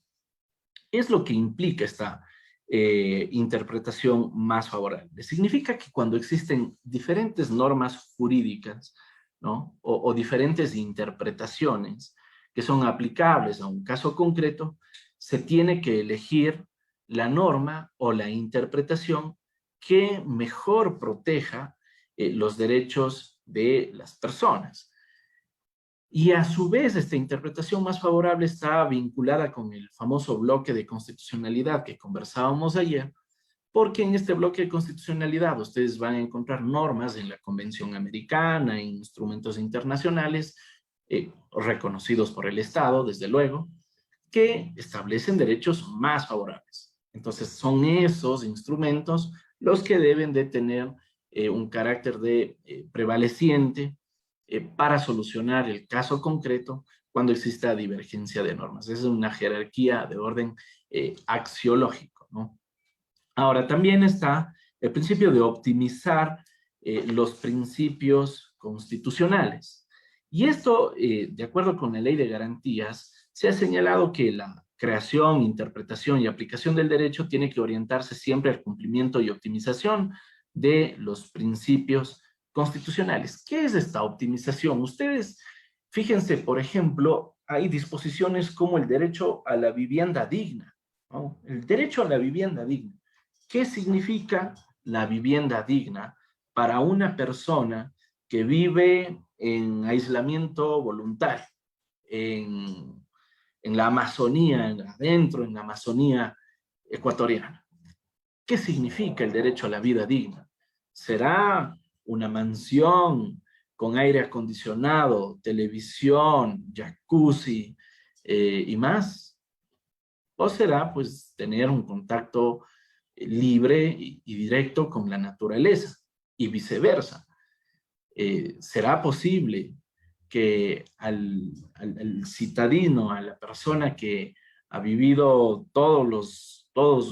A: es lo que implica esta interpretación más favorable. Significa que cuando existen diferentes normas jurídicas, ¿no?, o diferentes interpretaciones que son aplicables a un caso concreto, se tiene que elegir la norma o la interpretación que mejor proteja los derechos de las personas. Y a su vez, esta interpretación más favorable está vinculada con el famoso bloque de constitucionalidad que conversábamos ayer, porque en este bloque de constitucionalidad ustedes van a encontrar normas en la Convención Americana, en instrumentos internacionales reconocidos por el Estado, desde luego, que establecen derechos más favorables. Entonces, son esos instrumentos los que deben de tener un carácter de prevaleciente para solucionar el caso concreto cuando exista divergencia de normas. Esa es una jerarquía de orden axiológico, ¿no? Ahora, también está el principio de optimizar los principios constitucionales. Y esto, de acuerdo con la Ley de Garantías, se ha señalado que la creación, interpretación y aplicación del derecho tiene que orientarse siempre al cumplimiento y optimización de los principios constitucionales. ¿Qué es esta optimización? Ustedes, fíjense, por ejemplo, hay disposiciones como el derecho a la vivienda digna, ¿no? El derecho a la vivienda digna. ¿Qué significa la vivienda digna para una persona que vive en aislamiento voluntario, en la Amazonía, adentro en la Amazonía ecuatoriana? ¿Qué significa el derecho a la vida digna? ¿Será una mansión con aire acondicionado, televisión, jacuzzi y más? ¿O será pues tener un contacto libre y directo con la naturaleza y viceversa? ¿Será posible que al citadino, a la persona que ha vivido todos,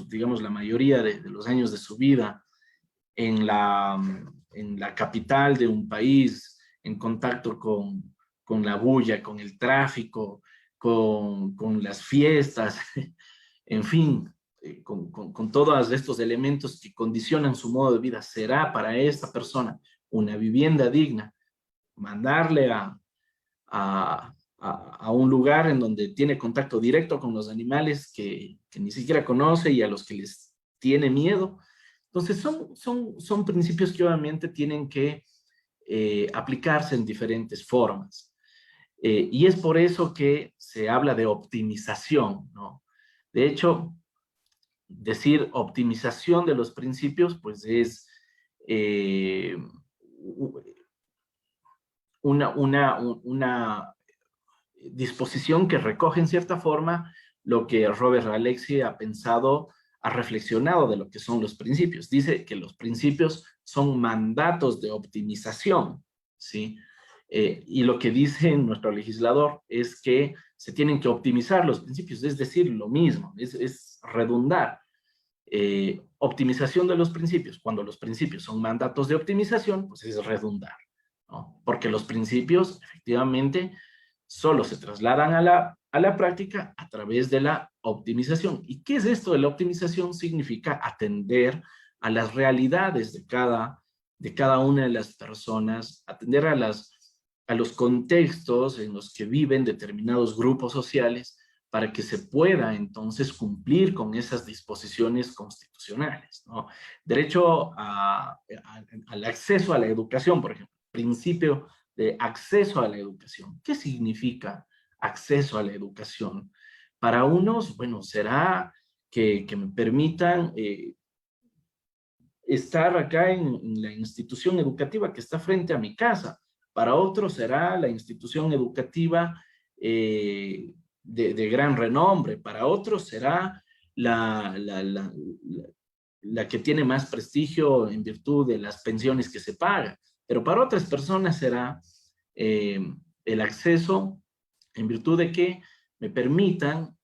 A: digamos, la mayoría de los años de su vida en la capital de un país, en contacto con la bulla, con el tráfico, con las fiestas, en fin, con todos estos elementos que condicionan su modo de vida, será para esta persona una vivienda digna mandarle a un lugar en donde tiene contacto directo con los animales que ni siquiera conoce y a los que les tiene miedo? Entonces son principios que obviamente tienen que aplicarse en diferentes formas. Y es por eso que se habla de optimización, ¿no? De hecho, decir optimización de los principios, pues es eh, una disposición que recoge en cierta forma lo que Robert Alexi ha pensado, ha reflexionado de lo que son los principios. Dice que los principios son mandatos de optimización, ¿sí? Y lo que dice nuestro legislador es que se tienen que optimizar los principios, es decir, lo mismo, es redundar. Optimización de los principios. Cuando los principios son mandatos de optimización, pues es redundar, ¿no? Porque los principios efectivamente solo se trasladan a la práctica a través de la optimización. ¿Y qué es esto de la optimización? Significa atender a las realidades de cada una de las personas, atender a los contextos en los que viven determinados grupos sociales para que se pueda entonces cumplir con esas disposiciones constitucionales, ¿no? Derecho al acceso a la educación, por ejemplo, principio de acceso a la educación. ¿Qué significa acceso a la educación? Para unos, bueno, será que me permitan estar acá en la institución educativa que está frente a mi casa. Para otros será la institución educativa de gran renombre. Para otros será la, la, la, la que tiene más prestigio en virtud de las pensiones que se pagan. Pero para otras personas será eh, el acceso en virtud de que me permitan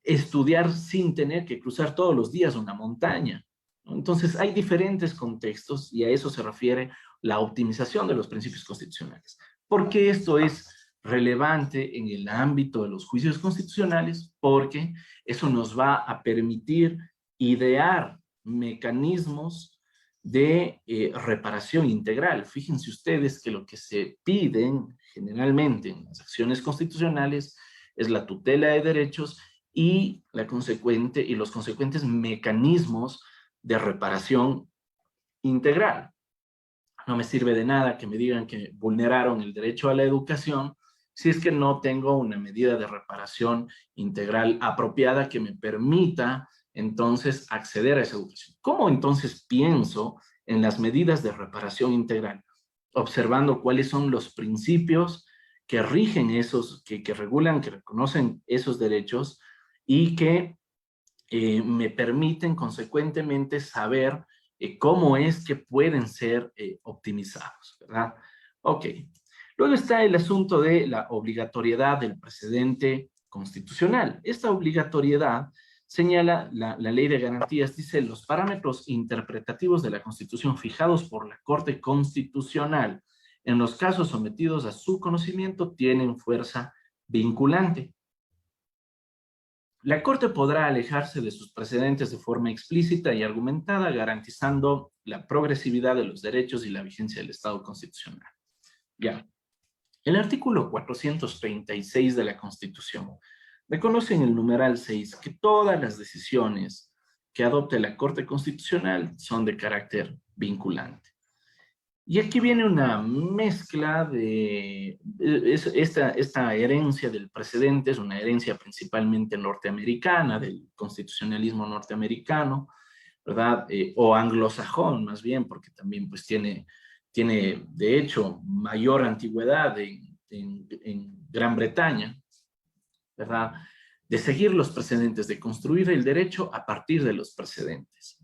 A: estudiar sin tener que cruzar todos los días una montaña, ¿no? Entonces, hay diferentes contextos y a eso se refiere la optimización de los principios constitucionales. ¿Por qué esto es relevante en el ámbito de los juicios constitucionales? Porque eso nos va a permitir idear mecanismos de reparación integral. Fíjense ustedes que lo que se piden generalmente en las acciones constitucionales es la tutela de derechos y los consecuentes mecanismos de reparación integral. No me sirve de nada que me digan que vulneraron el derecho a la educación si es que no tengo una medida de reparación integral apropiada que me permita entonces acceder a esa educación. ¿Cómo entonces pienso en las medidas de reparación integral? Observando cuáles son los principios que rigen esos, que regulan, que reconocen esos derechos y que me permiten consecuentemente saber cómo es que pueden ser optimizados, ¿verdad? Ok. Luego está el asunto de la obligatoriedad del precedente constitucional. Esta obligatoriedad señala la ley de garantías, dice, los parámetros interpretativos de la Constitución fijados por la Corte Constitucional en los casos sometidos a su conocimiento tienen fuerza vinculante. La Corte podrá alejarse de sus precedentes de forma explícita y argumentada, garantizando la progresividad de los derechos y la vigencia del Estado constitucional. Ya. El artículo 436 de la Constitución reconoce en el numeral 6 que todas las decisiones que adopte la Corte Constitucional son de carácter vinculante. Y aquí viene una mezcla de esta herencia del precedente, es una herencia principalmente norteamericana, del constitucionalismo norteamericano, ¿verdad? O anglosajón más bien, porque también pues tiene de hecho mayor antigüedad en Gran Bretaña, ¿verdad? De seguir los precedentes, de construir el derecho a partir de los precedentes.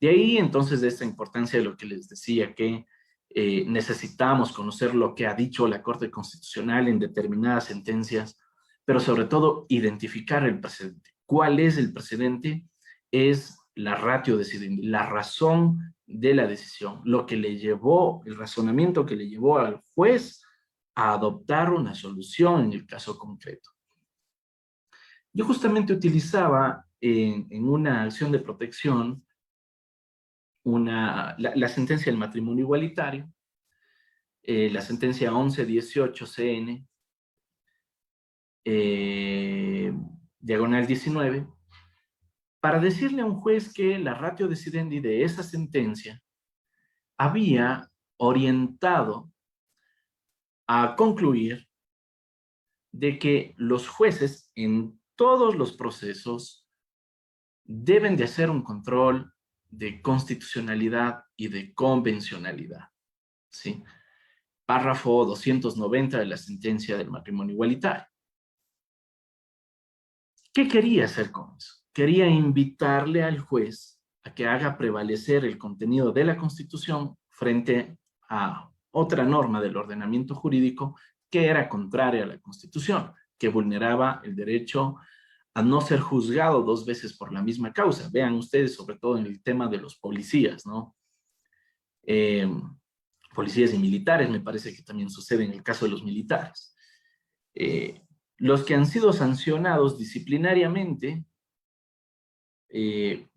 A: De ahí entonces de esta importancia de lo que les decía, que necesitamos conocer lo que ha dicho la Corte Constitucional en determinadas sentencias, pero sobre todo identificar el precedente. ¿Cuál es el precedente? Es la ratio decidendi, la razón de la decisión, lo que le llevó, el razonamiento que le llevó al juez a adoptar una solución en el caso concreto. Yo justamente utilizaba en una acción de protección la sentencia del matrimonio igualitario, la sentencia 1118 CN, diagonal 19, para decirle a un juez que la ratio decidendi de esa sentencia había orientado a concluir de que los jueces en todos los procesos deben de hacer un control de constitucionalidad y de convencionalidad, ¿sí? Párrafo 290 de la sentencia del matrimonio igualitario. ¿Qué quería hacer con eso? Quería invitarle al juez a que haga prevalecer el contenido de la Constitución frente a otra norma del ordenamiento jurídico que era contraria a la Constitución, que vulneraba el derecho a no ser juzgado dos veces por la misma causa. Vean ustedes, sobre todo en el tema de los policías, ¿no? Policías y militares, me parece que también sucede en el caso de los militares. Los que han sido sancionados disciplinariamente, de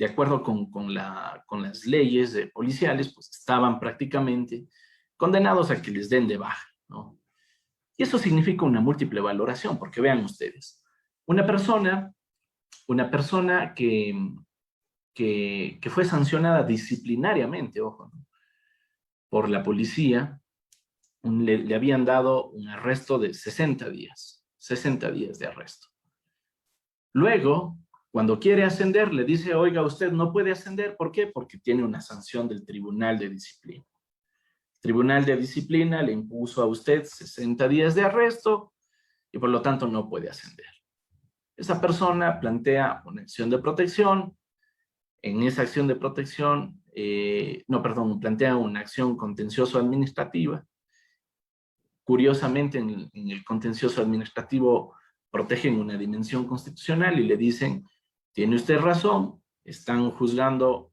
A: acuerdo con las leyes policiales, pues estaban prácticamente condenados a que les den de baja, ¿no? Y eso significa una múltiple valoración, porque vean ustedes, una persona que fue sancionada disciplinariamente, ojo, ¿no?, por la policía, le habían dado un arresto de 60 días de arresto. Luego, cuando quiere ascender, le dice, oiga, usted no puede ascender, ¿por qué? Porque tiene una sanción del Tribunal de Disciplina. El Tribunal de Disciplina le impuso a usted 60 días de arresto y por lo tanto no puede ascender. Esa persona plantea una acción de protección. En esa acción de protección, plantea una acción contencioso administrativa. Curiosamente, en el contencioso administrativo protegen una dimensión constitucional y le dicen, tiene usted razón, le están juzgando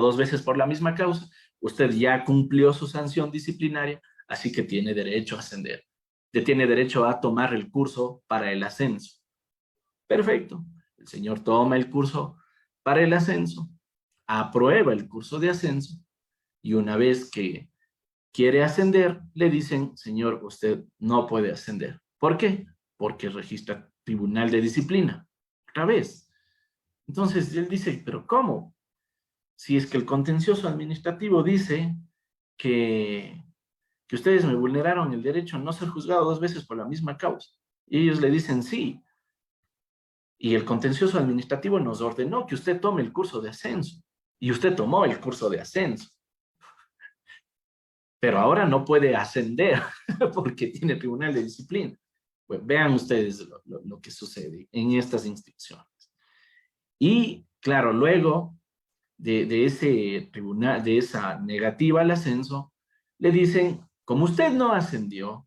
A: dos veces por la misma causa, usted ya cumplió su sanción disciplinaria, así que tiene derecho a ascender. Tiene derecho a tomar el curso para el ascenso. Perfecto. El señor toma el curso para el ascenso, aprueba el curso de ascenso, y una vez que quiere ascender, le dicen, señor, usted no puede ascender. ¿Por qué? Porque registra Tribunal de Disciplina. Otra vez. Entonces, él dice, ¿pero cómo? Si es que el contencioso administrativo dice que ustedes me vulneraron el derecho a no ser juzgado dos veces por la misma causa. Y ellos le dicen, sí. Y el contencioso administrativo nos ordenó que usted tome el curso de ascenso. Y usted tomó el curso de ascenso. pero ahora no puede ascender porque tiene tribunal de disciplina. Pues vean ustedes lo que sucede en estas instituciones. Y claro, luego de ese tribunal, de esa negativa al ascenso, le dicen, como usted no ascendió,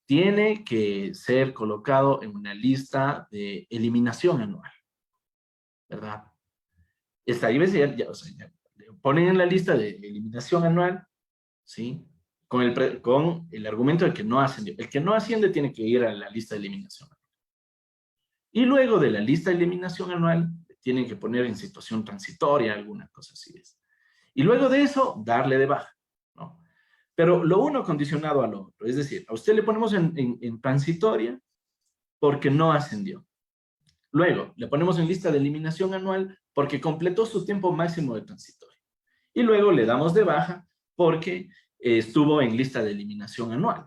A: tiene que ser colocado en una lista de eliminación anual, ¿verdad? Esta ahí o sea, ya le ponen en la lista de eliminación anual, ¿sí? Con el argumento de que no ascendió. El que no asciende tiene que ir a la lista de eliminación. Y luego de la lista de eliminación anual, tienen que poner en situación transitoria, alguna cosa así es. Y luego de eso, darle de baja, ¿no? Pero lo uno condicionado al otro, es decir, a usted le ponemos en transitoria porque no ascendió. Luego, le ponemos en lista de eliminación anual porque completó su tiempo máximo de transitoria. Y luego le damos de baja porque estuvo en lista de eliminación anual.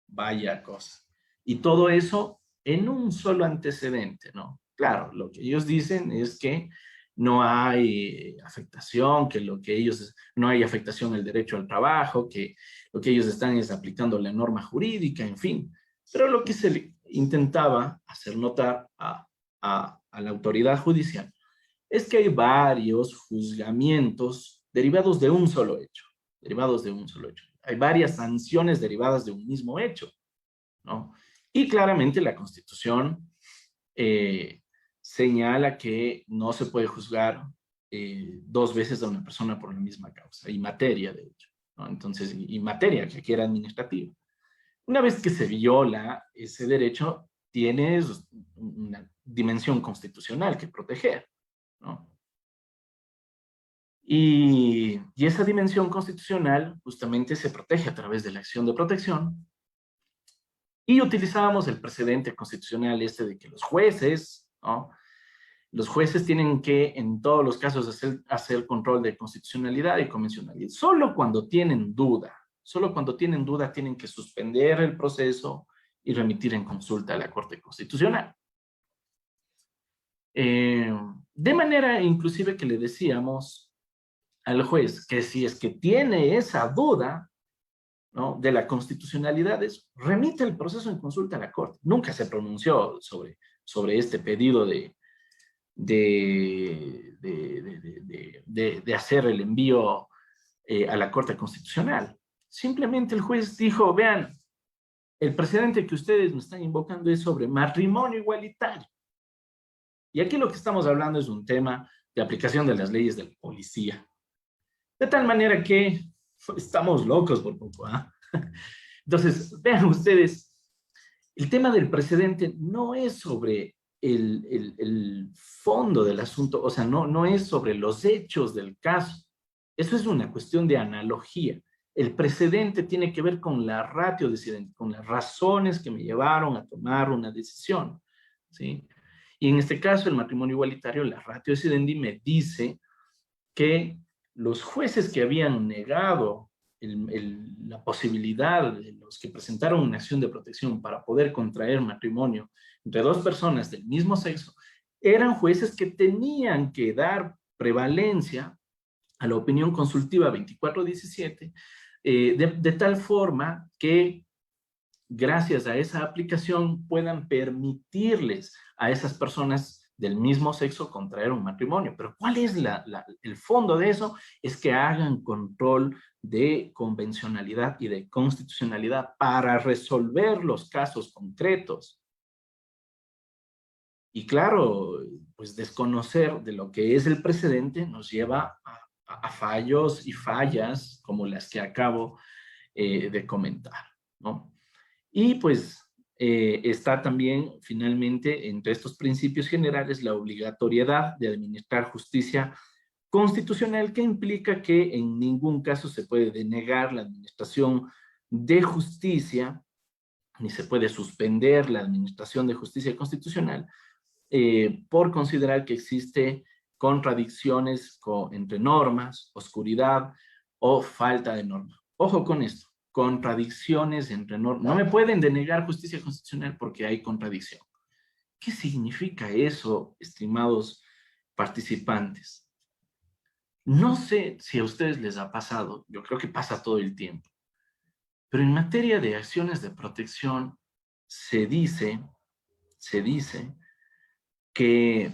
A: Vaya cosa. Y todo eso en un solo antecedente, ¿no? Claro, lo que ellos dicen es que no hay afectación, que lo que ellos, no hay afectación al derecho al trabajo, que lo que ellos están es aplicando la norma jurídica, en fin. Pero lo que se le intentaba hacer notar a la autoridad judicial es que hay varios juzgamientos derivados de un solo hecho, derivados de un solo hecho. Hay varias sanciones derivadas de un mismo hecho, ¿no? Y claramente la Constitución señala que no se puede juzgar dos veces a una persona por la misma causa, y materia, de hecho, ¿no? Entonces, y materia que aquí era administrativa. Una vez que se viola ese derecho, tienes una dimensión constitucional que proteger, ¿no? Y esa dimensión constitucional justamente se protege a través de la acción de protección. Y utilizábamos el precedente constitucional este de que los jueces, ¿no? Los jueces tienen que, en todos los casos, hacer control de constitucionalidad y convencionalidad. Solo cuando tienen duda, tienen que suspender el proceso y remitir en consulta a la Corte Constitucional. De manera inclusive que le decíamos al juez que si es que tiene esa duda, ¿no?, de la constitucionalidad, remite el proceso en consulta a la Corte. Nunca se pronunció sobre este pedido de hacer el envío a la Corte Constitucional. Simplemente el juez dijo, vean, el precedente que ustedes me están invocando es sobre matrimonio igualitario. Y aquí lo que estamos hablando es un tema de aplicación de las leyes del policía. De tal manera que estamos locos por poco, ¿ah? Entonces, vean ustedes, el tema del precedente no es sobre el fondo del asunto, o sea, no es sobre los hechos del caso. Eso es una cuestión de analogía. El precedente tiene que ver con la ratio decidendi, con las razones que me llevaron a tomar una decisión, ¿sí? Y en este caso, el matrimonio igualitario, la ratio decidendi me dice que los jueces que habían negado la posibilidad de los que presentaron una acción de protección para poder contraer matrimonio entre dos personas del mismo sexo, eran jueces que tenían que dar prevalencia a la opinión consultiva 2417, de tal forma que gracias a esa aplicación puedan permitirles a esas personas del mismo sexo contraer un matrimonio. Pero ¿cuál es el fondo de eso? Es que hagan control de convencionalidad y de constitucionalidad para resolver los casos concretos. Y claro, pues desconocer de lo que es el precedente nos lleva a fallos y fallas como las que acabo de comentar, ¿no? Y pues está también finalmente entre estos principios generales la obligatoriedad de administrar justicia constitucional, que implica que en ningún caso se puede denegar la administración de justicia, ni se puede suspender la administración de justicia constitucional por considerar que existe contradicciones entre normas, oscuridad o falta de norma. Ojo con esto, contradicciones entre normas. No me pueden denegar justicia constitucional porque hay contradicción. ¿Qué significa eso, estimados participantes? No sé si a ustedes les ha pasado, yo creo que pasa todo el tiempo, Pero en materia de acciones de protección se dice que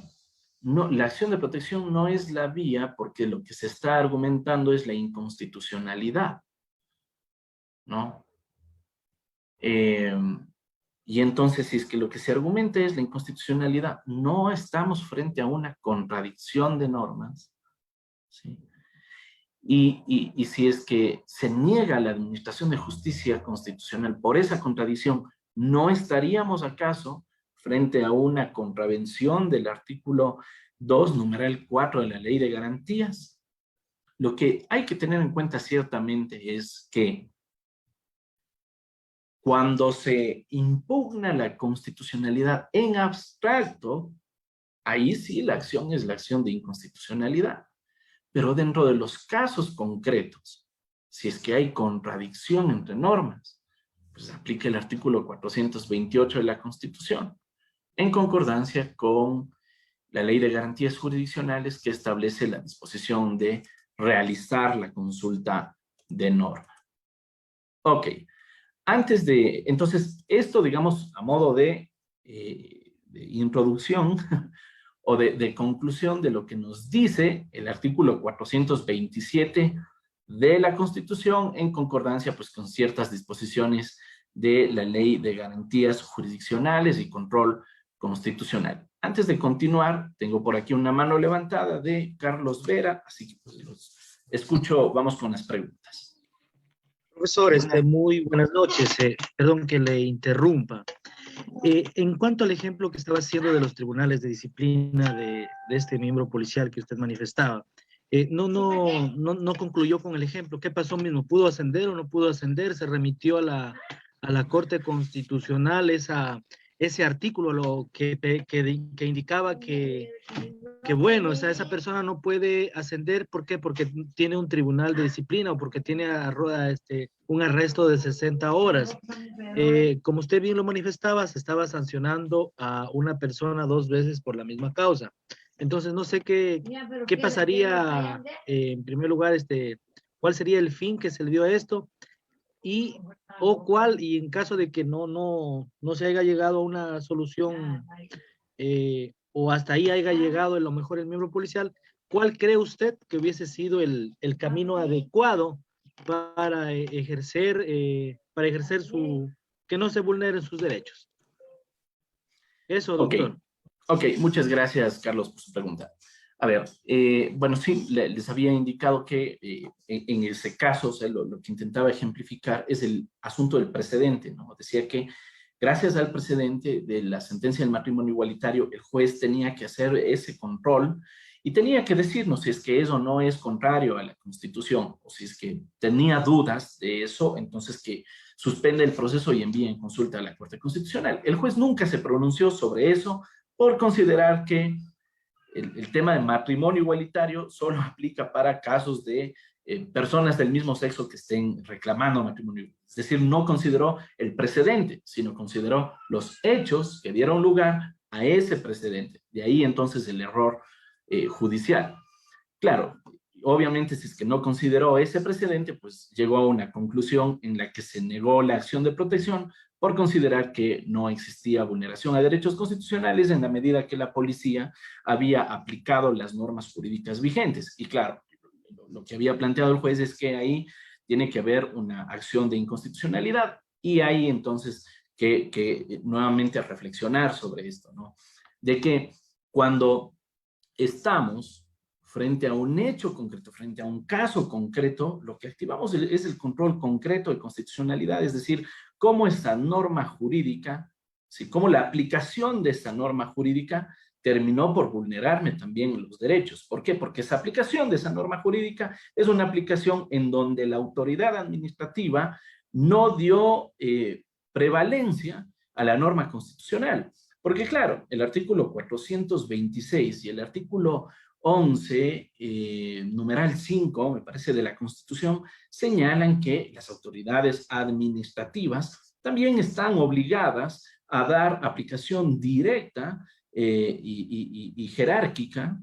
A: no, la acción de protección no es la vía porque lo que se está argumentando es la inconstitucionalidad, ¿no? Y entonces, si es que lo que se argumenta es la inconstitucionalidad, no estamos frente a una contradicción de normas, ¿sí? Y si es que se niega la administración de justicia constitucional por esa contradicción, ¿no estaríamos acaso frente a una contravención del artículo 2, numeral 4 de la Ley de Garantías? Lo que hay que tener en cuenta ciertamente es que cuando se impugna la constitucionalidad en abstracto, ahí sí la acción es la acción de inconstitucionalidad. Pero dentro de los casos concretos, si es que hay contradicción entre normas, pues aplica el artículo 428 de la Constitución, en concordancia con la Ley de Garantías Jurisdiccionales que establece la disposición de realizar la consulta de norma. Ok, entonces, esto, digamos, a modo de introducción o de conclusión de lo que nos dice el artículo 427 de la Constitución en concordancia pues con ciertas disposiciones de la Ley de Garantías Jurisdiccionales y Control Constitucional. Antes de continuar, tengo por aquí una mano levantada de Carlos Vera, así que pues los escucho, vamos con las preguntas.
B: Profesor, muy buenas noches. Perdón que le interrumpa. En cuanto al ejemplo que estaba haciendo de los tribunales de disciplina de este miembro policial que usted manifestaba, no concluyó con el ejemplo. ¿Qué pasó mismo? ¿Pudo ascender o no pudo ascender? ¿Se remitió a la Corte Constitucional ese artículo que indicaba que bueno, o sea, esa persona no puede ascender? ¿Por qué? Porque tiene un tribunal de disciplina o porque tiene un arresto de 60 horas. Como usted bien lo manifestaba, se estaba sancionando a una persona 2 veces por la misma causa. Entonces, no sé qué pasaría, en primer lugar, cuál sería el fin que se le dio a esto y en caso de que no se haya llegado a una solución o hasta ahí haya llegado a lo mejor el miembro policial, ¿cuál cree usted que hubiese sido el camino adecuado para ejercer que no se vulneren sus derechos? Eso, doctor.
A: Ok, muchas gracias, Carlos, por su pregunta. A ver, bueno, sí, les había indicado que en ese caso, o sea, lo que intentaba ejemplificar es el asunto del precedente, ¿no? Decía que gracias al precedente de la sentencia del matrimonio igualitario, el juez tenía que hacer ese control y tenía que decirnos si es que eso no es contrario a la Constitución o si es que tenía dudas de eso, entonces que suspende el proceso y envíe en consulta a la Corte Constitucional. El juez nunca se pronunció sobre eso por considerar que el tema de matrimonio igualitario solo aplica para casos de personas del mismo sexo que estén reclamando matrimonio. Es decir, no consideró el precedente, sino consideró los hechos que dieron lugar a ese precedente. De ahí entonces el error judicial. Claro, obviamente si es que no consideró ese precedente, pues llegó a una conclusión en la que se negó la acción de protección por considerar que no existía vulneración a derechos constitucionales en la medida que la policía había aplicado las normas jurídicas vigentes. Y claro, lo que había planteado el juez es que ahí tiene que haber una acción de inconstitucionalidad y ahí entonces que nuevamente reflexionar sobre esto, ¿no? De que cuando estamos frente a un hecho concreto, frente a un caso concreto, lo que activamos es el control concreto de constitucionalidad, es decir, cómo esta norma jurídica, ¿sí? Cómo la aplicación de esta norma jurídica terminó por vulnerarme también los derechos. ¿Por qué? Porque esa aplicación de esa norma jurídica es una aplicación en donde la autoridad administrativa no dio prevalencia a la norma constitucional. Porque claro, el artículo 426 y el artículo 11, numeral 5, me parece, de la Constitución, señalan que las autoridades administrativas también están obligadas a dar aplicación directa y jerárquica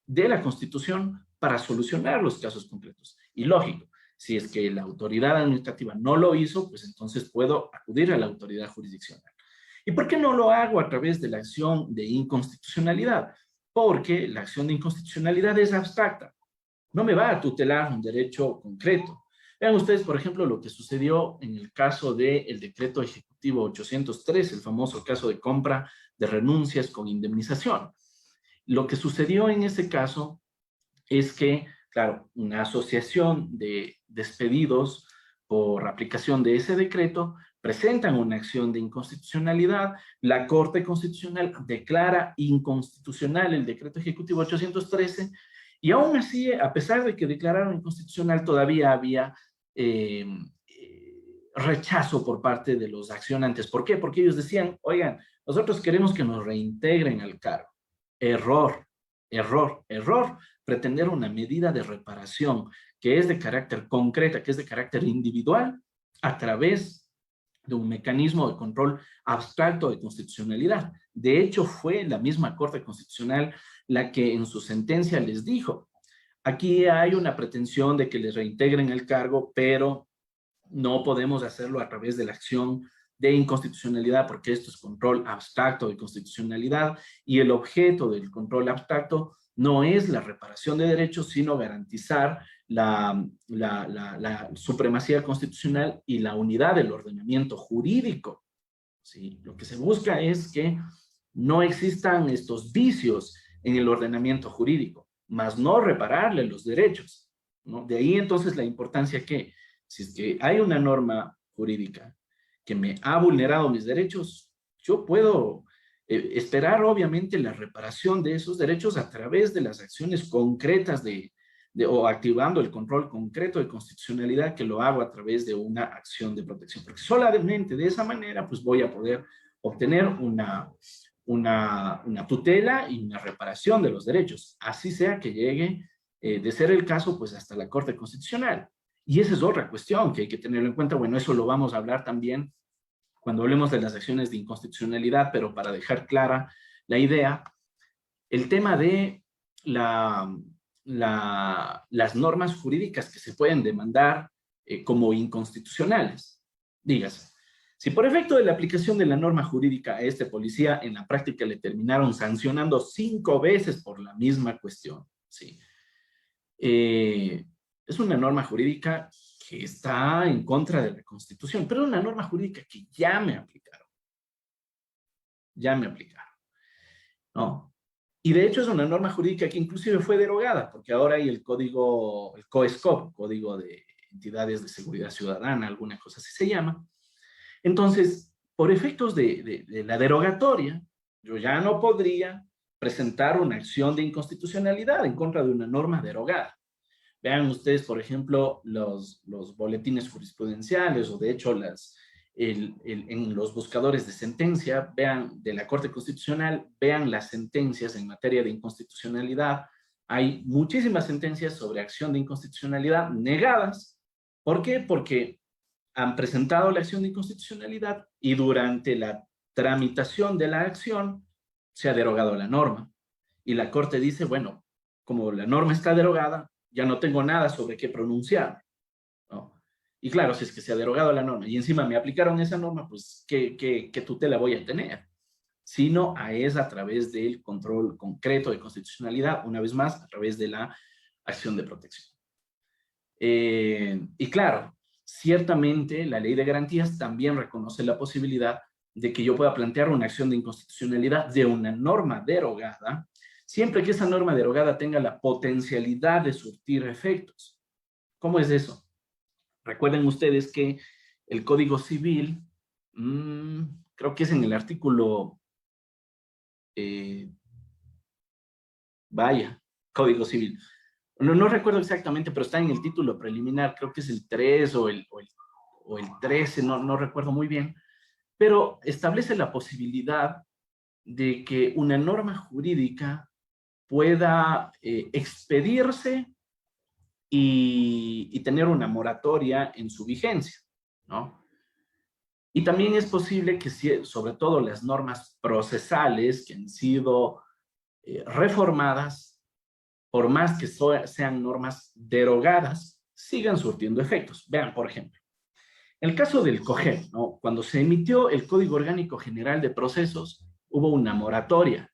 A: de la Constitución para solucionar los casos concretos. Y lógico, Si es que la autoridad administrativa no lo hizo, pues entonces puedo acudir a la autoridad jurisdiccional. ¿Y por qué no lo hago a través de la acción de inconstitucionalidad? Porque la acción de inconstitucionalidad es abstracta. No me va a tutelar un derecho concreto. Vean ustedes, por ejemplo, lo que sucedió en el caso del decreto ejecutivo 803, el famoso caso de compra de renuncias con indemnización. Lo que sucedió en ese caso es que, claro, una asociación de despedidos por aplicación de ese decreto presentan una acción de inconstitucionalidad, la Corte Constitucional declara inconstitucional el decreto ejecutivo 813, y aún así, a pesar de que declararon inconstitucional, todavía había rechazo por parte de los accionantes. ¿Por qué? Porque ellos decían, oigan, nosotros queremos que nos reintegren al cargo. Error, error, error. Pretender una medida de reparación que es de carácter concreta, que es de carácter individual, a través de un mecanismo de control abstracto de constitucionalidad. De hecho, fue la misma Corte Constitucional la que en su sentencia les dijo, aquí hay una pretensión de que les reintegren el cargo, pero no podemos hacerlo a través de la acción de inconstitucionalidad, porque esto es control abstracto de constitucionalidad, y el objeto del control abstracto no es la reparación de derechos, sino garantizar la supremacía constitucional y la unidad del ordenamiento jurídico. ¿Sí? Lo que se busca es que no existan estos vicios en el ordenamiento jurídico, más no repararle los derechos, ¿no? De ahí entonces la importancia que, si es que hay una norma jurídica que me ha vulnerado mis derechos, yo puedo esperar obviamente la reparación de esos derechos a través de las acciones concretas o activando el control concreto de constitucionalidad, que lo hago a través de una acción de protección, porque solamente de esa manera pues voy a poder obtener una tutela y una reparación de los derechos, así sea que llegue, de ser el caso, pues hasta la Corte Constitucional. Y esa es otra cuestión que hay que tenerlo en cuenta. Bueno, eso lo vamos a hablar también cuando hablemos de las acciones de inconstitucionalidad, pero para dejar clara la idea, el tema de las normas jurídicas que se pueden demandar como inconstitucionales. Dígase, si por efecto de la aplicación de la norma jurídica a este policía en la práctica le terminaron sancionando 5 veces por la misma cuestión, ¿sí? Es una norma jurídica que está en contra de la Constitución, pero es una norma jurídica que ya me aplicaron. Ya me aplicaron, ¿no? Y de hecho es una norma jurídica que inclusive fue derogada, porque ahora hay el código, el COESCOP, Código de Entidades de Seguridad Ciudadana, alguna cosa así se llama. Entonces, por efectos de la derogatoria, yo ya no podría presentar una acción de inconstitucionalidad en contra de una norma derogada. Vean ustedes, por ejemplo, los boletines jurisprudenciales o de hecho en los buscadores de sentencia, vean de la Corte Constitucional, vean las sentencias en materia de inconstitucionalidad. Hay muchísimas sentencias sobre acción de inconstitucionalidad negadas. ¿Por qué? Porque han presentado la acción de inconstitucionalidad y durante la tramitación de la acción se ha derogado la norma. Y la Corte dice, bueno, como la norma está derogada, ya no tengo nada sobre qué pronunciar, ¿no? Y claro, si es que se ha derogado la norma y encima me aplicaron esa norma, pues, ¿qué tutela voy a tener? Sino es a través del control concreto de constitucionalidad, una vez más, a través de la acción de protección. Y claro, ciertamente la ley de garantías también reconoce la posibilidad de que yo pueda plantear una acción de inconstitucionalidad de una norma derogada, siempre que esa norma derogada tenga la potencialidad de surtir efectos. ¿Cómo es eso? Recuerden ustedes que el Código Civil, creo que es en el artículo, Código Civil. No recuerdo exactamente, pero está en el título preliminar, creo que es el 3 o el 13, no recuerdo muy bien, pero establece la posibilidad de que una norma jurídica pueda expedirse y tener una moratoria en su vigencia, ¿no? Y también es posible que, sobre todo las normas procesales que han sido reformadas, por más que sean normas derogadas, sigan surtiendo efectos. Vean, por ejemplo, en el caso del COGEP, ¿no? Cuando se emitió el Código Orgánico General de Procesos, hubo una moratoria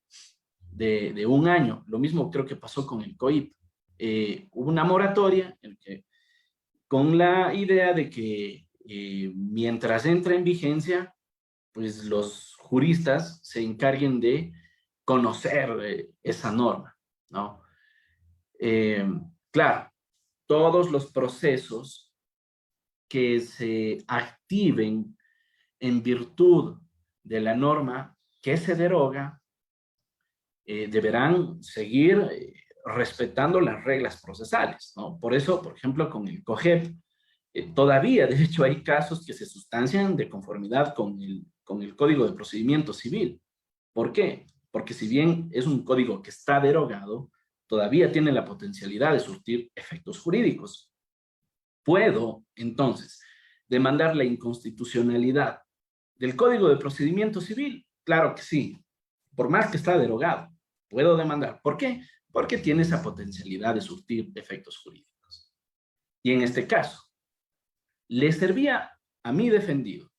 A: de un año. Lo mismo creo que pasó con el COIP. Hubo una moratoria con la idea de que mientras entra en vigencia, pues los juristas se encarguen de conocer esa norma, ¿no? Claro, todos los procesos que se activen en virtud de la norma que se deroga deberán seguir respetando las reglas procesales, ¿no? Por eso, por ejemplo, con el COGEP, todavía, de hecho, hay casos que se sustancian de conformidad con el Código de Procedimiento Civil. ¿Por qué? Porque si bien es un código que está derogado, todavía tiene la potencialidad de surtir efectos jurídicos. ¿Puedo, entonces, demandar la inconstitucionalidad del Código de Procedimiento Civil? Claro que sí, por más que está derogado, puedo demandar. ¿Por qué? Porque tiene esa potencialidad de surtir efectos jurídicos. Y en este caso, ¿le servía a mi defendido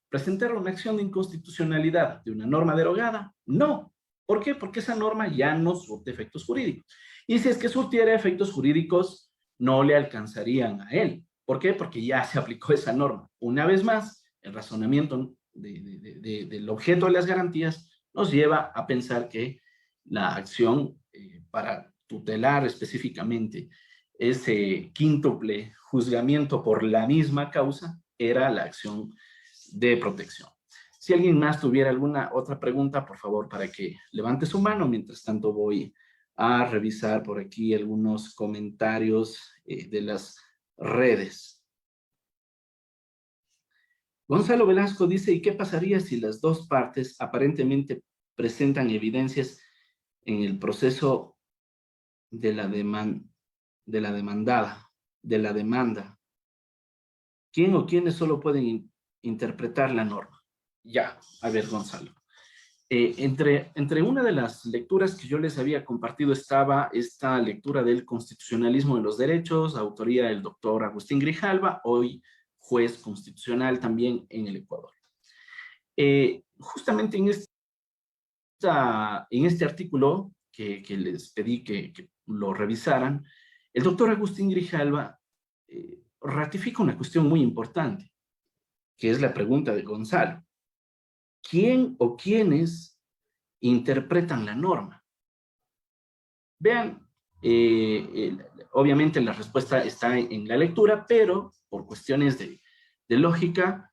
A: presentar una acción de inconstitucionalidad de una norma derogada? No. ¿Por qué? Porque esa norma ya no surte efectos jurídicos. Y si es que surtiera efectos jurídicos, no le alcanzarían a él. ¿Por qué? Porque ya se aplicó esa norma. Una vez más, el razonamiento del objeto de las garantías nos lleva a pensar que la acción para tutelar específicamente ese quíntuple juzgamiento por la misma causa era la acción de protección. Si alguien más tuviera alguna otra pregunta, por favor, para que levante su mano. Mientras tanto, voy a revisar por aquí algunos comentarios de las redes. Gonzalo Velasco dice, ¿y qué pasaría si las dos partes aparentemente presentan evidencias en el proceso de la demanda? ¿Quién o quiénes solo pueden interpretar la norma? Ya, a ver, Gonzalo. Entre una de las lecturas que yo les había compartido estaba esta lectura del constitucionalismo de los derechos, autoría del doctor Agustín Grijalva, hoy juez constitucional también en el Ecuador. Justamente en este artículo que les pedí que lo revisaran, el doctor Agustín Grijalva ratifica una cuestión muy importante, que es la pregunta de Gonzalo. ¿Quién o quiénes interpretan la norma? Vean, obviamente la respuesta está en la lectura, pero por cuestiones de lógica,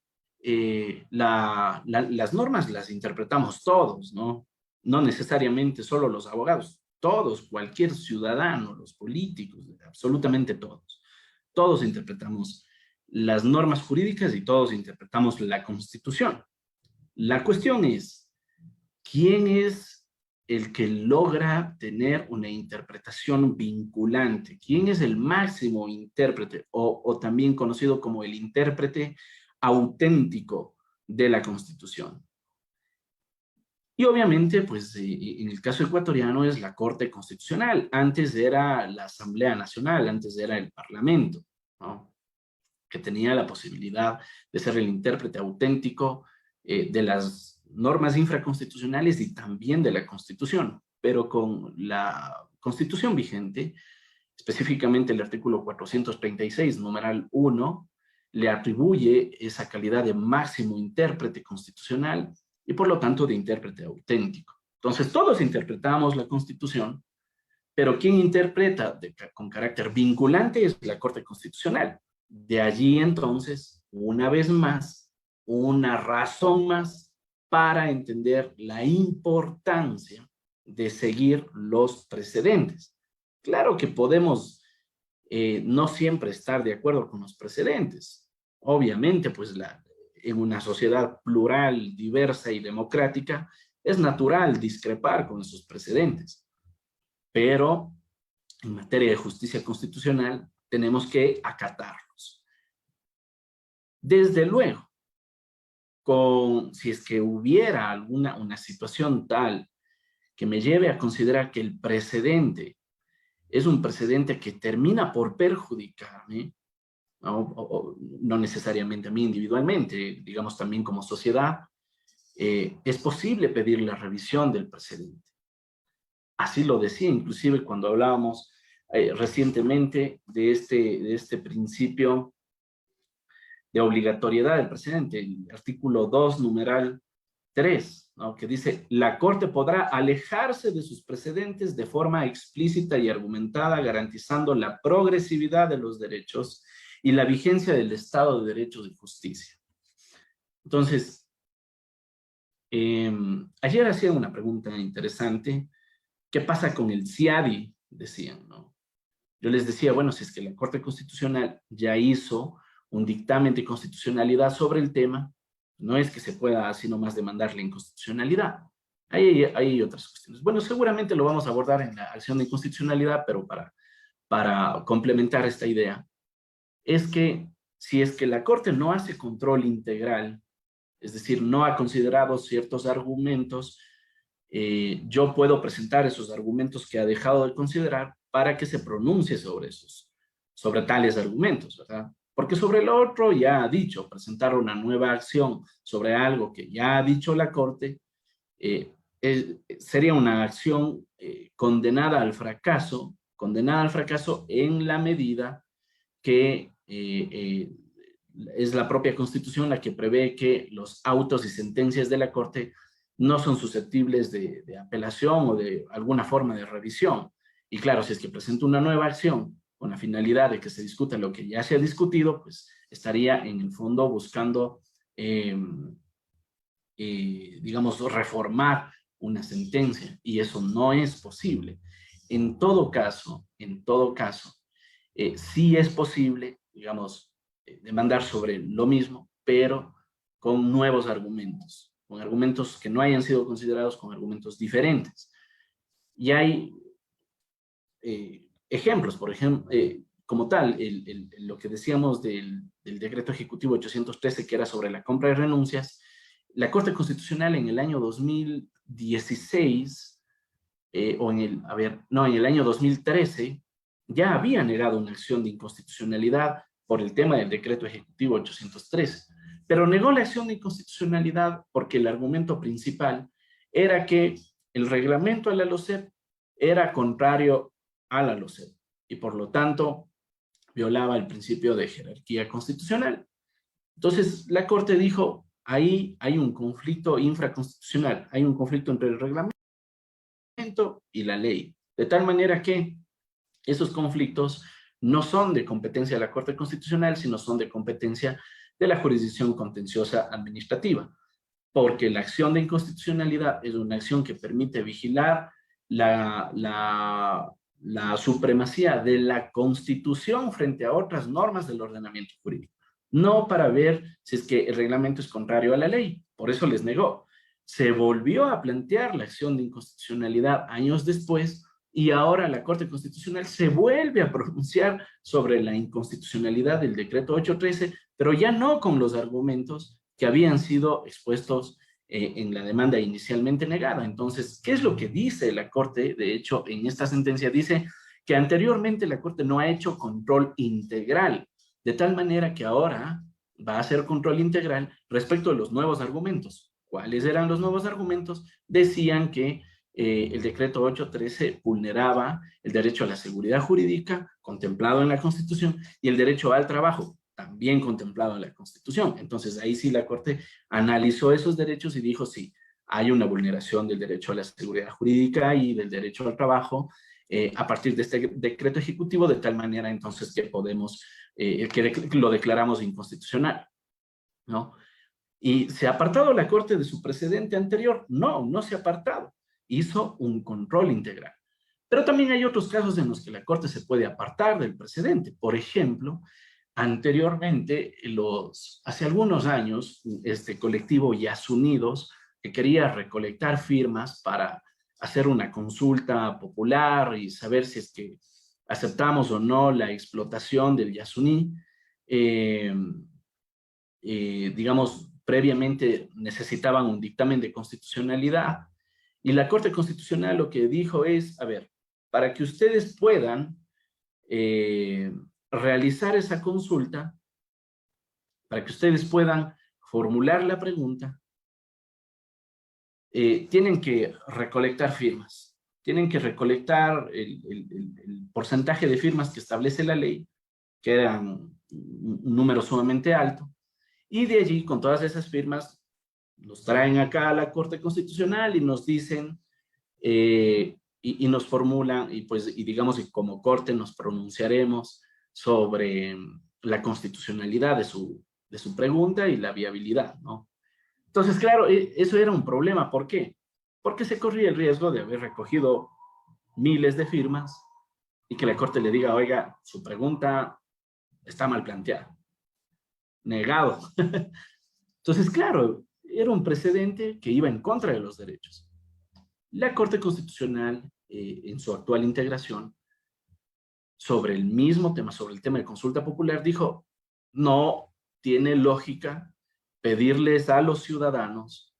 A: las normas las interpretamos todos, ¿no? No necesariamente solo los abogados, todos, cualquier ciudadano, los políticos, absolutamente todos. Todos interpretamos las normas jurídicas y todos interpretamos la Constitución. La cuestión es, ¿quién es el que logra tener una interpretación vinculante? ¿Quién es el máximo intérprete o también conocido como el intérprete auténtico de la Constitución? Y obviamente, pues en el caso ecuatoriano es la Corte Constitucional. Antes era la Asamblea Nacional, antes era el Parlamento, ¿no? Que tenía la posibilidad de ser el intérprete auténtico de las normas infraconstitucionales y también de la Constitución. Pero con la Constitución vigente, específicamente el artículo 436, numeral 1, le atribuye esa calidad de máximo intérprete constitucional y por lo tanto de intérprete auténtico. Entonces todos interpretamos la Constitución, pero quien interpreta con carácter vinculante es la Corte Constitucional. De allí entonces, una vez más, una razón más para entender la importancia de seguir los precedentes. Claro que podemos no siempre estar de acuerdo con los precedentes. Obviamente, pues en una sociedad plural, diversa y democrática, es natural discrepar con esos precedentes. Pero en materia de justicia constitucional tenemos que acatarlos. Desde luego, si es que hubiera una situación tal que me lleve a considerar que el precedente es un precedente que termina por perjudicarme, no necesariamente a mí individualmente, digamos también como sociedad, es posible pedir la revisión del precedente. Así lo decía, inclusive cuando hablábamos recientemente de este principio de obligatoriedad del precedente, el artículo 2, numeral 3, ¿no? Que dice, la Corte podrá alejarse de sus precedentes de forma explícita y argumentada, garantizando la progresividad de los derechos y la vigencia del Estado de Derecho y Justicia. Entonces, ayer hacía una pregunta interesante. ¿Qué pasa con el CIADI? Decían, ¿no? Yo les decía, bueno, si es que la Corte Constitucional ya hizo un dictamen de constitucionalidad sobre el tema, no es que se pueda así nomás demandar la inconstitucionalidad. Hay otras cuestiones. Bueno, seguramente lo vamos a abordar en la acción de inconstitucionalidad, pero para complementar esta idea, es que si es que la Corte no hace control integral, es decir, no ha considerado ciertos argumentos, yo puedo presentar esos argumentos que ha dejado de considerar para que se pronuncie sobre tales argumentos, ¿verdad? Porque sobre lo otro ya ha dicho, presentar una nueva acción sobre algo que ya ha dicho la Corte, sería una acción condenada al fracaso en la medida que es la propia Constitución la que prevé que los autos y sentencias de la Corte no son susceptibles de apelación o de alguna forma de revisión. Y claro, si es que presenta una nueva acción con la finalidad de que se discuta lo que ya se ha discutido, pues estaría en el fondo buscando, digamos, reformar una sentencia, y eso no es posible. En todo caso, sí es posible, digamos, demandar sobre lo mismo, pero con nuevos argumentos, con argumentos que no hayan sido considerados, con argumentos diferentes. Y hay ejemplos, por ejemplo, como tal, lo que decíamos del decreto ejecutivo 813, que era sobre la compra de renuncias, la Corte Constitucional en el año 2016, en el año 2013, ya había negado una acción de inconstitucionalidad por el tema del decreto ejecutivo 813, pero negó la acción de inconstitucionalidad porque el argumento principal era que el reglamento de la LOCEP era contrario a la LOCEP y por lo tanto violaba el principio de jerarquía constitucional. Entonces la Corte dijo, ahí hay un conflicto infraconstitucional, hay un conflicto entre el reglamento y la ley, de tal manera que esos conflictos no son de competencia de la Corte Constitucional, sino son de competencia de la jurisdicción contenciosa administrativa, porque la acción de inconstitucionalidad es una acción que permite vigilar la supremacía de la Constitución frente a otras normas del ordenamiento jurídico, no para ver si es que el reglamento es contrario a la ley, por eso les negó. Se volvió a plantear la acción de inconstitucionalidad años después y ahora la Corte Constitucional se vuelve a pronunciar sobre la inconstitucionalidad del decreto 813, pero ya no con los argumentos que habían sido expuestos en la demanda inicialmente negada. Entonces, ¿qué es lo que dice la Corte? De hecho, en esta sentencia dice que anteriormente la Corte no ha hecho control integral, de tal manera que ahora va a hacer control integral respecto de los nuevos argumentos. ¿Cuáles eran los nuevos argumentos? Decían que el decreto 813 vulneraba el derecho a la seguridad jurídica contemplado en la Constitución y el derecho al trabajo también contemplado en la Constitución. Entonces ahí sí la Corte analizó esos derechos y dijo sí, hay una vulneración del derecho a la seguridad jurídica y del derecho al trabajo a partir de este decreto ejecutivo, de tal manera entonces que podemos, que lo declaramos inconstitucional, ¿no? ¿Y se ha apartado la Corte de su precedente anterior? No, no se ha apartado. Hizo un control integral. Pero también hay otros casos en los que la Corte se puede apartar del precedente. Por ejemplo, anteriormente, hace algunos años, este colectivo Yasunidos, que quería recolectar firmas para hacer una consulta popular y saber si es que aceptamos o no la explotación del Yasuní, digamos, previamente necesitaban un dictamen de constitucionalidad y la Corte Constitucional lo que dijo es, a ver, para que ustedes puedan realizar esa consulta para que ustedes puedan formular la pregunta, tienen que recolectar firmas. Tienen que recolectar el porcentaje de firmas que establece la ley, que eran un número sumamente alto, y de allí, con todas esas firmas, nos traen acá a la Corte Constitucional y nos dicen, y nos formulan, y digamos que como Corte nos pronunciaremos sobre la constitucionalidad de su pregunta y la viabilidad, ¿no? Entonces, claro, eso era un problema. ¿Por qué? Porque se corría el riesgo de haber recogido miles de firmas y que la Corte le diga, oiga, su pregunta está mal planteada. Negado. Entonces, claro, era un precedente que iba en contra de los derechos. La Corte Constitucional, en su actual integración, sobre el mismo tema, sobre el tema de consulta popular, dijo, no tiene lógica pedirles a los ciudadanos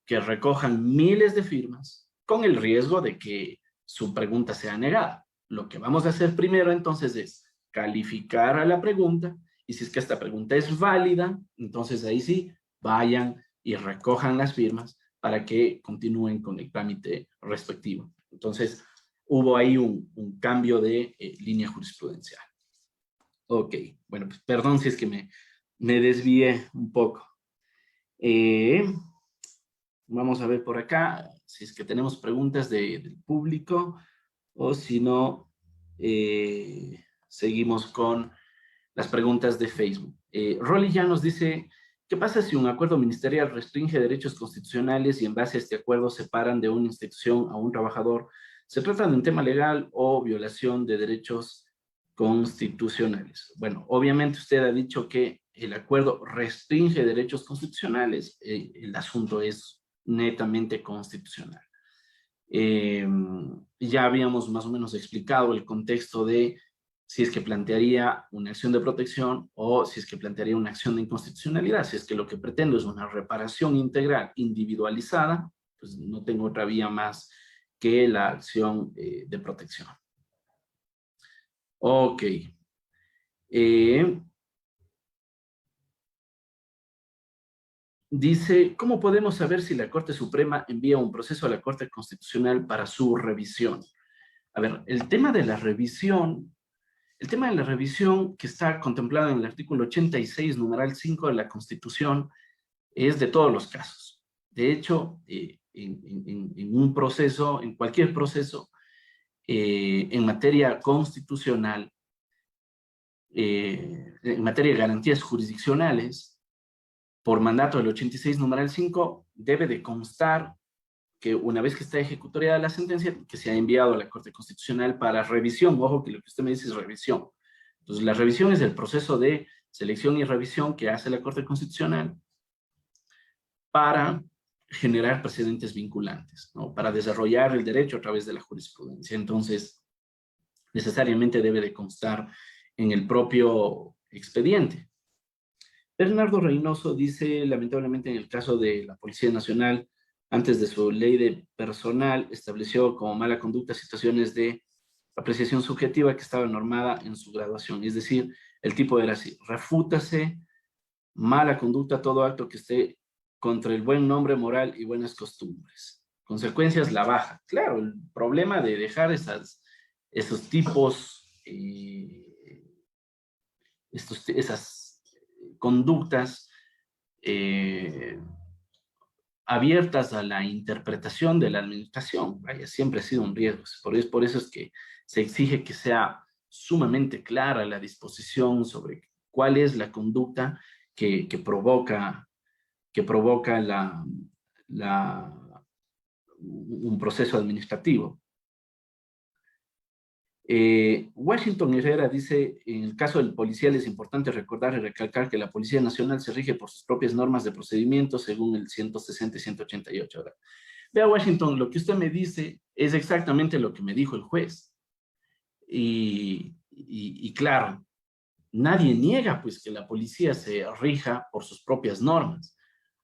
A: que recojan miles de firmas con el riesgo de que su pregunta sea negada. Lo que vamos a hacer primero entonces es calificar a la pregunta, y si es que esta pregunta es válida, entonces ahí sí, vayan y recojan las firmas para que continúen con el trámite respectivo. Entonces, hubo ahí un cambio de línea jurisprudencial. Ok, bueno, pues perdón si es que me desvié un poco. Vamos a ver por acá si es que tenemos preguntas del público o si no, seguimos con las preguntas de Facebook. Rolly ya nos dice, ¿qué pasa si un acuerdo ministerial restringe derechos constitucionales y en base a este acuerdo separan de una institución a un trabajador? ¿Se trata de un tema legal o violación de derechos constitucionales? Bueno, obviamente usted ha dicho que el acuerdo restringe derechos constitucionales. El asunto es netamente constitucional. Ya habíamos más o menos explicado el contexto de si es que plantearía una acción de protección o si es que plantearía una acción de inconstitucionalidad. Si es que lo que pretendo es una reparación integral individualizada, pues no tengo otra vía más que la acción de protección. Ok. Dice, ¿cómo podemos saber si la Corte Suprema envía un proceso a la Corte Constitucional para su revisión? A ver, el tema de la revisión que está contemplado en el artículo 86, numeral 5 de la Constitución, es de todos los casos. De hecho, en un proceso, en cualquier proceso, en materia constitucional, en materia de garantías jurisdiccionales, por mandato del 86, numeral 5, debe de constar que una vez que está ejecutoriada la sentencia, que se ha enviado a la Corte Constitucional para revisión. Ojo que lo que usted me dice es revisión. Entonces, la revisión es el proceso de selección y revisión que hace la Corte Constitucional para generar precedentes vinculantes, ¿no? Para desarrollar el derecho a través de la jurisprudencia. Entonces, necesariamente debe de constar en el propio expediente. Bernardo Reynoso dice, lamentablemente en el caso de la Policía Nacional, antes de su ley de personal, estableció como mala conducta situaciones de apreciación subjetiva que estaba normada en su graduación. Es decir, el tipo era así, refútase mala conducta todo acto que esté contra el buen nombre moral y buenas costumbres. Consecuencias, la baja. Claro, el problema de dejar esos tipos, esas conductas abiertas a la interpretación de la administración. Vaya, siempre ha sido un riesgo. Por eso es que se exige que sea sumamente clara la disposición sobre cuál es la conducta que provoca un proceso administrativo. Washington Herrera dice, en el caso del policial es importante recordar y recalcar que la Policía Nacional se rige por sus propias normas de procedimiento según el 160 y 188. Ahora, vea Washington, lo que usted me dice es exactamente lo que me dijo el juez. Y claro, nadie niega pues que la policía se rija por sus propias normas,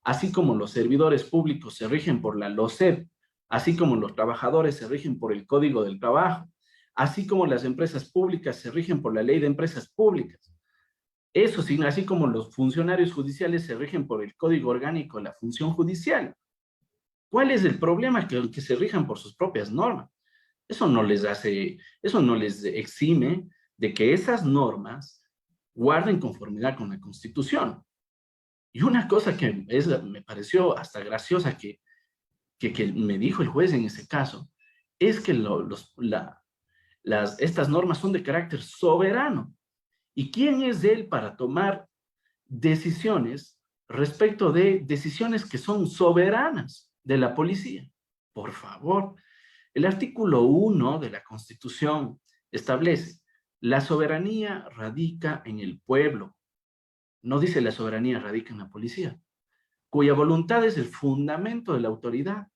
A: así como los servidores públicos se rigen por la LOCEP, así como los trabajadores se rigen por el Código del Trabajo, así como las empresas públicas se rigen por la ley de empresas públicas. Eso sí, así como los funcionarios judiciales se rigen por el Código Orgánico de la Función Judicial. ¿Cuál es el problema? Que se rijan por sus propias normas. Eso no les exime de que esas normas guarden conformidad con la Constitución. Y una cosa que me pareció hasta graciosa que me dijo el juez en ese caso, es que estas normas son de carácter soberano. ¿Y quién es él para tomar decisiones respecto de decisiones que son soberanas de la policía? Por favor, el artículo 1 de la Constitución establece: la soberanía radica en el pueblo. No dice la soberanía radica en la policía, cuya voluntad es el fundamento de la autoridad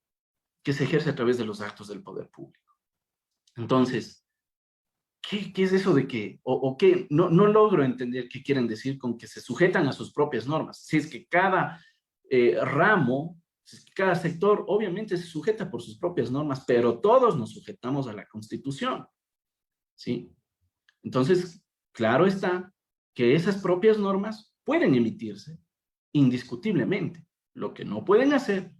A: que se ejerce a través de los actos del poder público. Entonces, ¿qué es eso de que, o qué? No logro entender qué quieren decir con que se sujetan a sus propias normas. Si es que cada ramo, si es que cada sector, obviamente se sujeta por sus propias normas, pero todos nos sujetamos a la Constitución, ¿sí? Entonces, claro está que esas propias normas pueden emitirse indiscutiblemente. Lo que no pueden hacer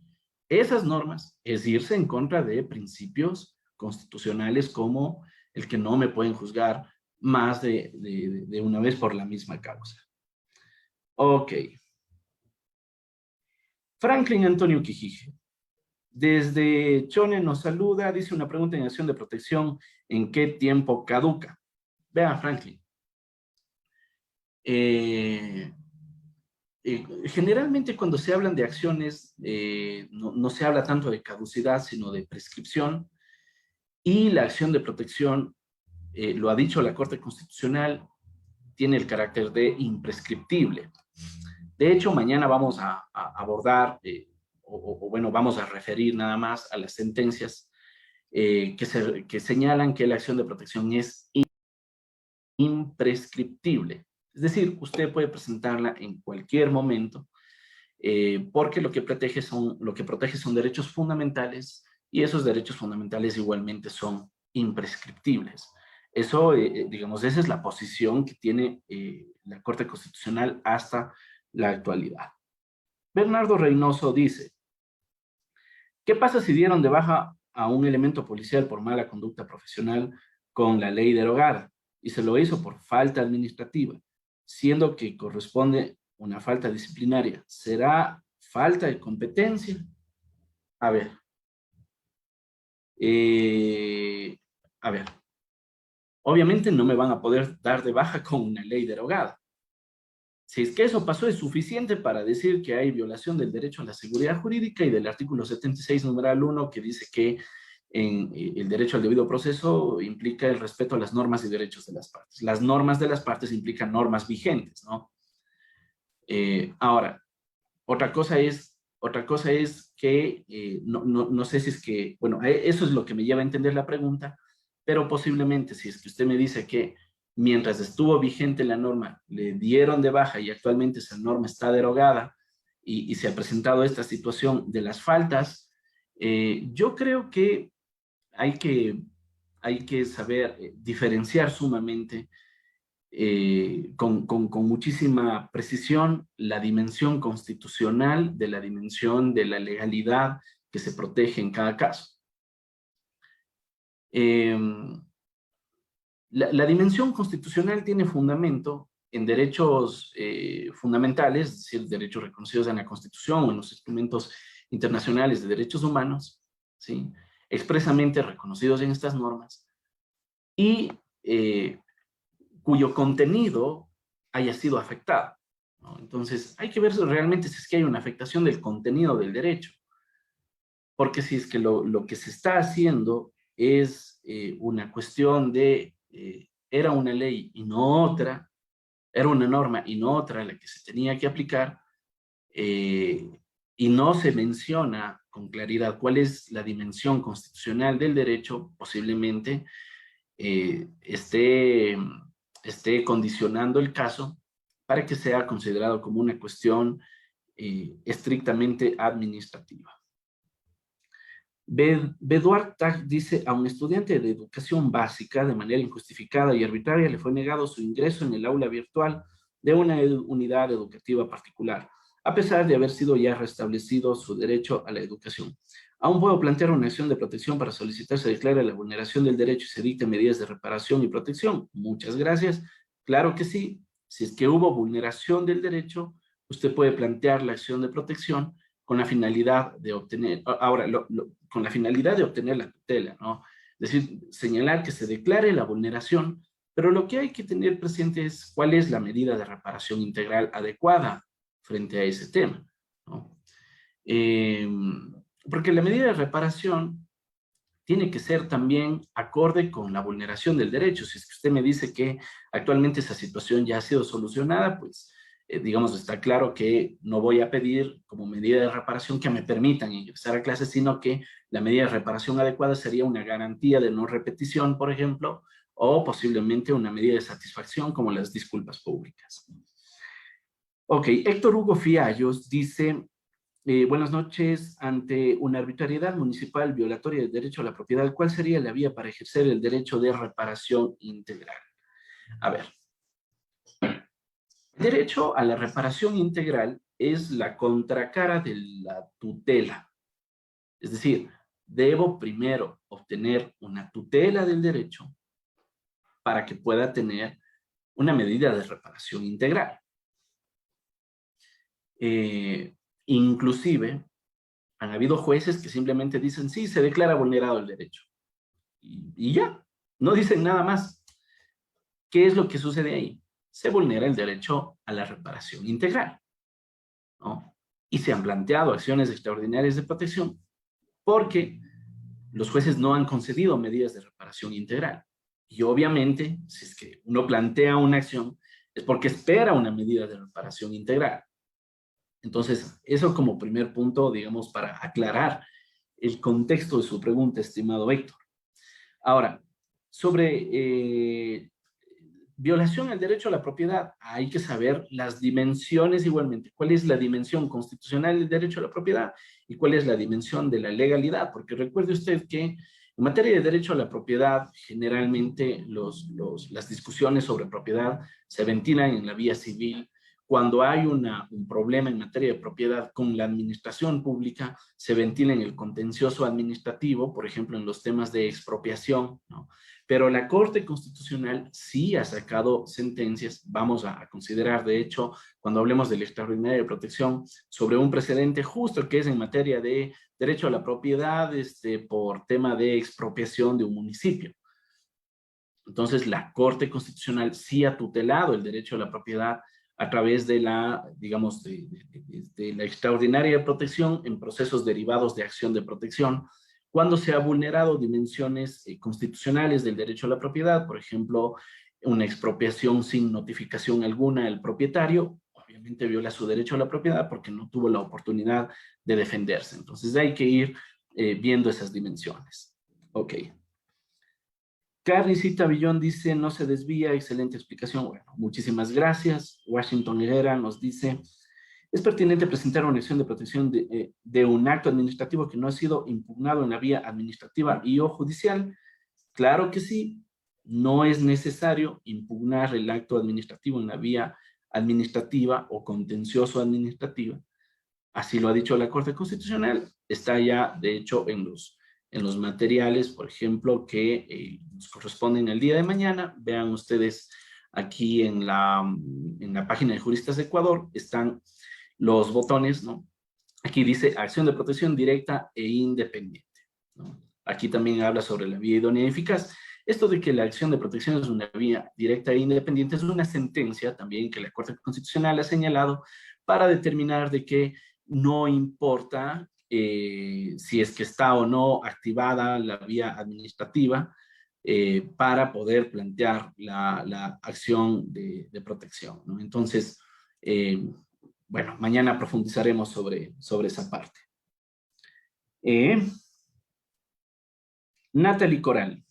A: esas normas es irse en contra de principios constitucionales como el que no me pueden juzgar más de una vez por la misma causa. Ok. Franklin Antonio Quijije, desde Chone nos saluda, dice una pregunta en acción de protección: ¿en qué tiempo caduca? Vean, Franklin. Generalmente cuando se hablan de acciones, no se habla tanto de caducidad, sino de prescripción, y la acción de protección, lo ha dicho la Corte Constitucional, tiene el carácter de imprescriptible. De hecho, mañana vamos a abordar, bueno, vamos a referir nada más a las sentencias que señalan que la acción de protección es imprescriptible. Es decir, usted puede presentarla en cualquier momento, porque lo que protege son derechos fundamentales, y esos derechos fundamentales igualmente son imprescriptibles. Eso, digamos, esa es la posición que tiene la Corte Constitucional hasta la actualidad. Bernardo Reynoso dice: ¿qué pasa si dieron de baja a un elemento policial por mala conducta profesional con la ley derogada y se lo hizo por falta administrativa, siendo que corresponde una falta disciplinaria? ¿Será falta de competencia? A ver. A ver. Obviamente no me van a poder dar de baja con una ley derogada. Si es que eso pasó, es suficiente para decir que hay violación del derecho a la seguridad jurídica y del artículo 76, numeral 1, que dice que el derecho al debido proceso implica el respeto a las normas y derechos de las partes. Las normas de las partes implican normas vigentes, ¿no? Ahora, otra cosa es que, no sé si es que, bueno, eso es lo que me lleva a entender la pregunta, pero posiblemente si es que usted me dice que mientras estuvo vigente la norma, le dieron de baja y actualmente esa norma está derogada y se ha presentado esta situación de las faltas, yo creo que hay que saber diferenciar sumamente con muchísima precisión la dimensión constitucional de la dimensión de la legalidad que se protege en cada caso. La dimensión constitucional tiene fundamento en derechos fundamentales, es decir, derechos reconocidos en la Constitución o en los instrumentos internacionales de derechos humanos, ¿sí?, expresamente reconocidos en estas normas, y cuyo contenido haya sido afectado, ¿no? Entonces, hay que ver realmente si es que hay una afectación del contenido del derecho, porque si es que lo que se está haciendo es una cuestión de era una ley y no otra, era una norma y no otra la que se tenía que aplicar, y no se menciona con claridad cuál es la dimensión constitucional del derecho, posiblemente esté condicionando el caso para que sea considerado como una cuestión estrictamente administrativa. Beduart Tag dice, a un estudiante de educación básica, de manera injustificada y arbitraria, le fue negado su ingreso en el aula virtual de una unidad educativa particular, a pesar de haber sido ya restablecido su derecho a la educación. Aún puedo plantear una acción de protección para solicitar se declare la vulneración del derecho y se dicten medidas de reparación y protección. Muchas gracias. Claro que sí. Si es que hubo vulneración del derecho, usted puede plantear la acción de protección con la finalidad de obtener, ahora, con la finalidad de obtener la tutela, ¿no? Es decir, señalar que se declare la vulneración, pero lo que hay que tener presente es cuál es la medida de reparación integral adecuada frente a ese tema, ¿no? Porque la medida de reparación tiene que ser también acorde con la vulneración del derecho. Si es que usted me dice que actualmente esa situación ya ha sido solucionada, pues digamos, está claro que no voy a pedir como medida de reparación que me permitan ingresar a clases, sino que la medida de reparación adecuada sería una garantía de no repetición, por ejemplo, o posiblemente una medida de satisfacción como las disculpas públicas. Ok, Héctor Hugo Fiallos dice, buenas noches, ante una arbitrariedad municipal violatoria del derecho a la propiedad, ¿cuál sería la vía para ejercer el derecho de reparación integral? A ver, derecho a la reparación integral es la contracara de la tutela. Es decir, debo primero obtener una tutela del derecho para que pueda tener una medida de reparación integral. Inclusive, han habido jueces que simplemente dicen, sí, se declara vulnerado el derecho. Y ya, no dicen nada más. ¿Qué es lo que sucede ahí? Se vulnera el derecho a la reparación integral, ¿no? Y se han planteado acciones extraordinarias de protección porque los jueces no han concedido medidas de reparación integral. Y obviamente, si es que uno plantea una acción, es porque espera una medida de reparación integral. Entonces, eso como primer punto, digamos, para aclarar el contexto de su pregunta, estimado Héctor. Ahora, sobre violación al derecho a la propiedad, hay que saber las dimensiones igualmente. ¿Cuál es la dimensión constitucional del derecho a la propiedad y cuál es la dimensión de la legalidad? Porque recuerde usted que en materia de derecho a la propiedad, generalmente las discusiones sobre propiedad se ventilan en la vía civil. Cuando hay un problema en materia de propiedad con la administración pública, se ventila en el contencioso administrativo, por ejemplo, en los temas de expropiación, ¿no? Pero la Corte Constitucional sí ha sacado sentencias, vamos a considerar, de hecho, cuando hablemos de la extraordinaria protección, sobre un precedente justo que es en materia de derecho a la propiedad por tema de expropiación de un municipio. Entonces, la Corte Constitucional sí ha tutelado el derecho a la propiedad a través de la, digamos, de la extraordinaria protección en procesos derivados de acción de protección, cuando se ha vulnerado dimensiones constitucionales del derecho a la propiedad, por ejemplo, una expropiación sin notificación alguna del propietario, obviamente viola su derecho a la propiedad porque no tuvo la oportunidad de defenderse. Entonces hay que ir viendo esas dimensiones. Ok. Carnicita Villón dice, no se desvía, excelente explicación. Bueno, muchísimas gracias. Washington Herrera nos dice, es pertinente presentar una acción de protección de un acto administrativo que no ha sido impugnado en la vía administrativa y o judicial. Claro que sí, no es necesario impugnar el acto administrativo en la vía administrativa o contencioso administrativa. Así lo ha dicho la Corte Constitucional. Está ya, de hecho, en los materiales, por ejemplo, que nos corresponden el día de mañana. Vean ustedes aquí en la página de Juristas de Ecuador, están los botones, ¿no? Aquí dice acción de protección directa e independiente, ¿no? Aquí también habla sobre la vía idónea y eficaz. Esto de que la acción de protección es una vía directa e independiente es una sentencia también que la Corte Constitucional ha señalado para determinar de que no importa si es que está o no activada la vía administrativa para poder plantear la acción de protección, ¿no? Entonces, bueno, mañana profundizaremos sobre esa parte. Natalie Coral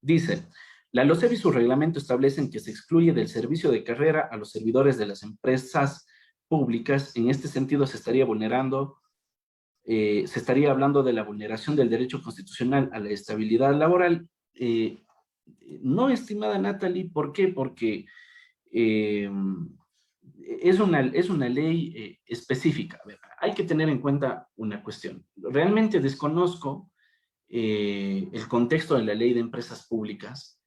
A: dice, la LOCEP y su reglamento establecen que se excluye del servicio de carrera a los servidores de las empresas públicas. En este sentido, se estaría vulnerando se estaría hablando de la vulneración del derecho constitucional a la estabilidad laboral. No, estimada Natalie, ¿por qué? Porque es una ley específica. A ver, hay que tener en cuenta una cuestión. Realmente desconozco el contexto de la ley de empresas públicas,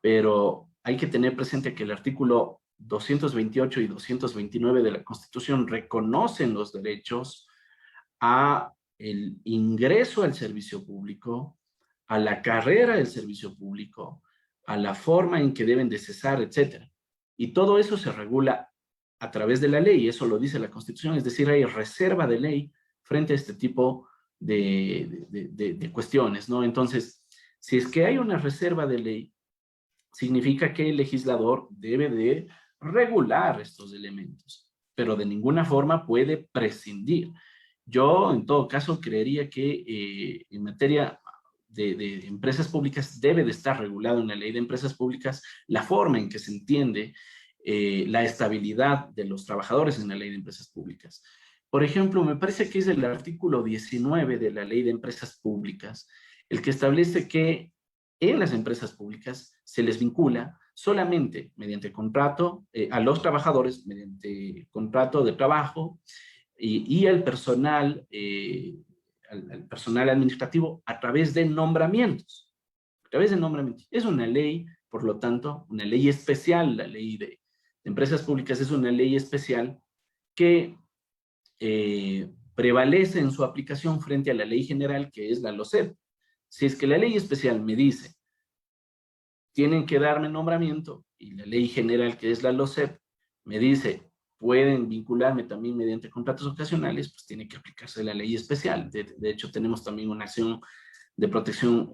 A: pero hay que tener presente que el artículo 228 y 229 de la Constitución reconocen los derechos a el ingreso al servicio público, a la carrera del servicio público, a la forma en que deben de cesar, etcétera. Y todo eso se regula a través de la ley, eso lo dice la Constitución, es decir, hay reserva de ley frente a este tipo de cuestiones, ¿no? Entonces, si es que hay una reserva de ley, significa que el legislador debe de regular estos elementos, pero de ninguna forma puede prescindir. Yo, en todo caso, creería que en materia de empresas públicas debe de estar regulado en la ley de empresas públicas la forma en que se entiende la estabilidad de los trabajadores en la ley de empresas públicas. Por ejemplo, me parece que es el artículo 19 de la ley de empresas públicas el que establece que en las empresas públicas se les vincula solamente mediante contrato a los trabajadores, mediante contrato de trabajo y al personal, al personal administrativo a través de nombramientos. A través de nombramientos. Es una ley, por lo tanto, una ley especial, la ley de empresas públicas es una ley especial que prevalece en su aplicación frente a la ley general, que es la LOCEP. Si es que la ley especial me dice, tienen que darme nombramiento, y la ley general, que es la LOCEP, me dice, pueden vincularme también mediante contratos ocasionales, pues tiene que aplicarse la ley especial. De hecho, tenemos también una acción de protección,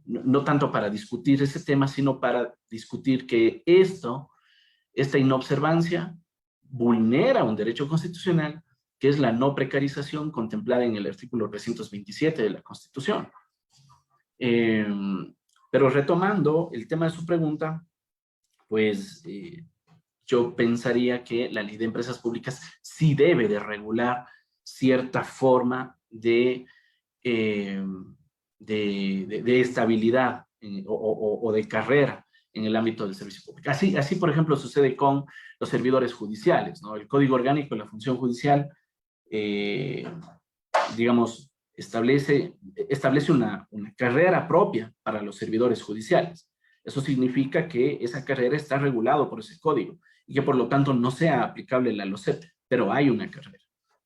A: no tanto para discutir ese tema, sino para discutir que esta inobservancia vulnera un derecho constitucional, que es la no precarización contemplada en el artículo 327 de la Constitución. Pero retomando el tema de su pregunta, pues yo pensaría que la ley de empresas públicas sí debe de regular cierta forma de estabilidad o de carrera en el ámbito del servicio público. Así, por ejemplo, sucede con los servidores judiciales, ¿no? El Código Orgánico de la Función Judicial, digamos, establece una carrera propia para los servidores judiciales. Eso significa que esa carrera está regulado por ese código y que por lo tanto no sea aplicable la LOCEP, pero hay una carrera.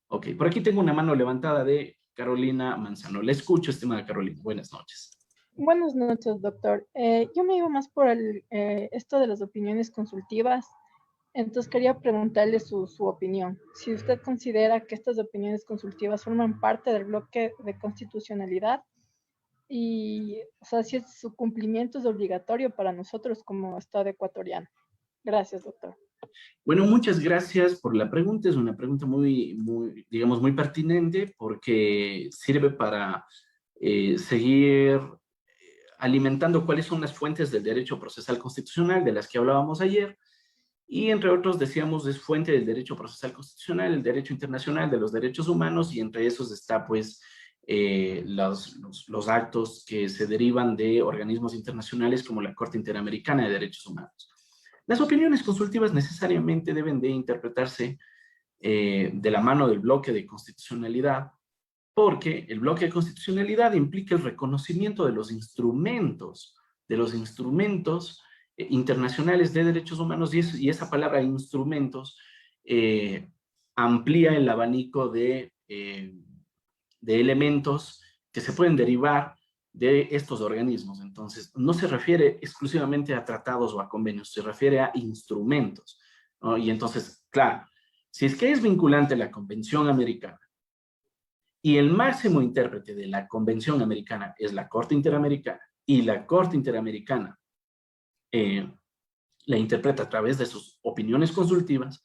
A: Ok, por aquí tengo una mano levantada de Carolina Manzano. La escucho, estimada Carolina. Buenas noches.
C: Buenas noches, doctor. Yo me iba más por esto de las opiniones consultivas. Entonces quería preguntarle su opinión. Si usted considera que estas opiniones consultivas forman parte del bloque de constitucionalidad y, o sea, si su cumplimiento es obligatorio para nosotros como Estado ecuatoriano. Gracias, doctor.
A: Bueno, muchas gracias por la pregunta. Es una pregunta digamos, muy pertinente porque sirve para seguir alimentando cuáles son las fuentes del derecho procesal constitucional de las que hablábamos ayer. Y entre otros, decíamos, es fuente del derecho procesal constitucional, el derecho internacional de los derechos humanos, y entre esos está, pues, los actos que se derivan de organismos internacionales como la Corte Interamericana de Derechos Humanos. Las opiniones consultivas necesariamente deben de interpretarse de la mano del bloque de constitucionalidad, porque el bloque de constitucionalidad implica el reconocimiento de los instrumentos internacionales de derechos humanos, y esa palabra instrumentos amplía el abanico de elementos que se pueden derivar de estos organismos. Entonces, no se refiere exclusivamente a tratados o a convenios, se refiere a instrumentos, ¿no? Y entonces, claro, si es que es vinculante la Convención Americana y el máximo intérprete de la Convención Americana es la Corte Interamericana, y la Corte Interamericana la interpreta a través de sus opiniones consultivas,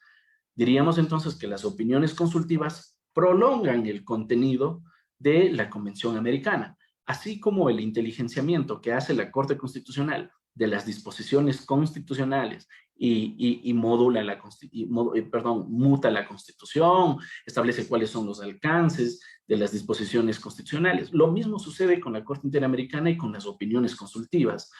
A: diríamos entonces que las opiniones consultivas prolongan el contenido de la Convención Americana, así como el inteligenciamiento que hace la Corte Constitucional de las disposiciones constitucionales y modula muta la Constitución, establece cuáles son los alcances de las disposiciones constitucionales. Lo mismo sucede con la Corte Interamericana y con las opiniones consultivas.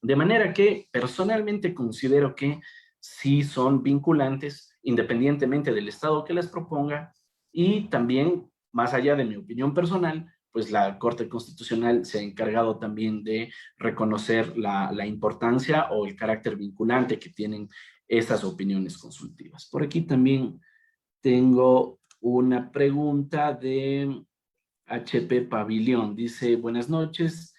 A: De manera que personalmente considero que sí son vinculantes, independientemente del Estado que las proponga, y también, más allá de mi opinión personal, pues la Corte Constitucional se ha encargado también de reconocer la importancia o el carácter vinculante que tienen esas opiniones consultivas. Por aquí también tengo una pregunta de HP Pavilión. Dice, buenas noches,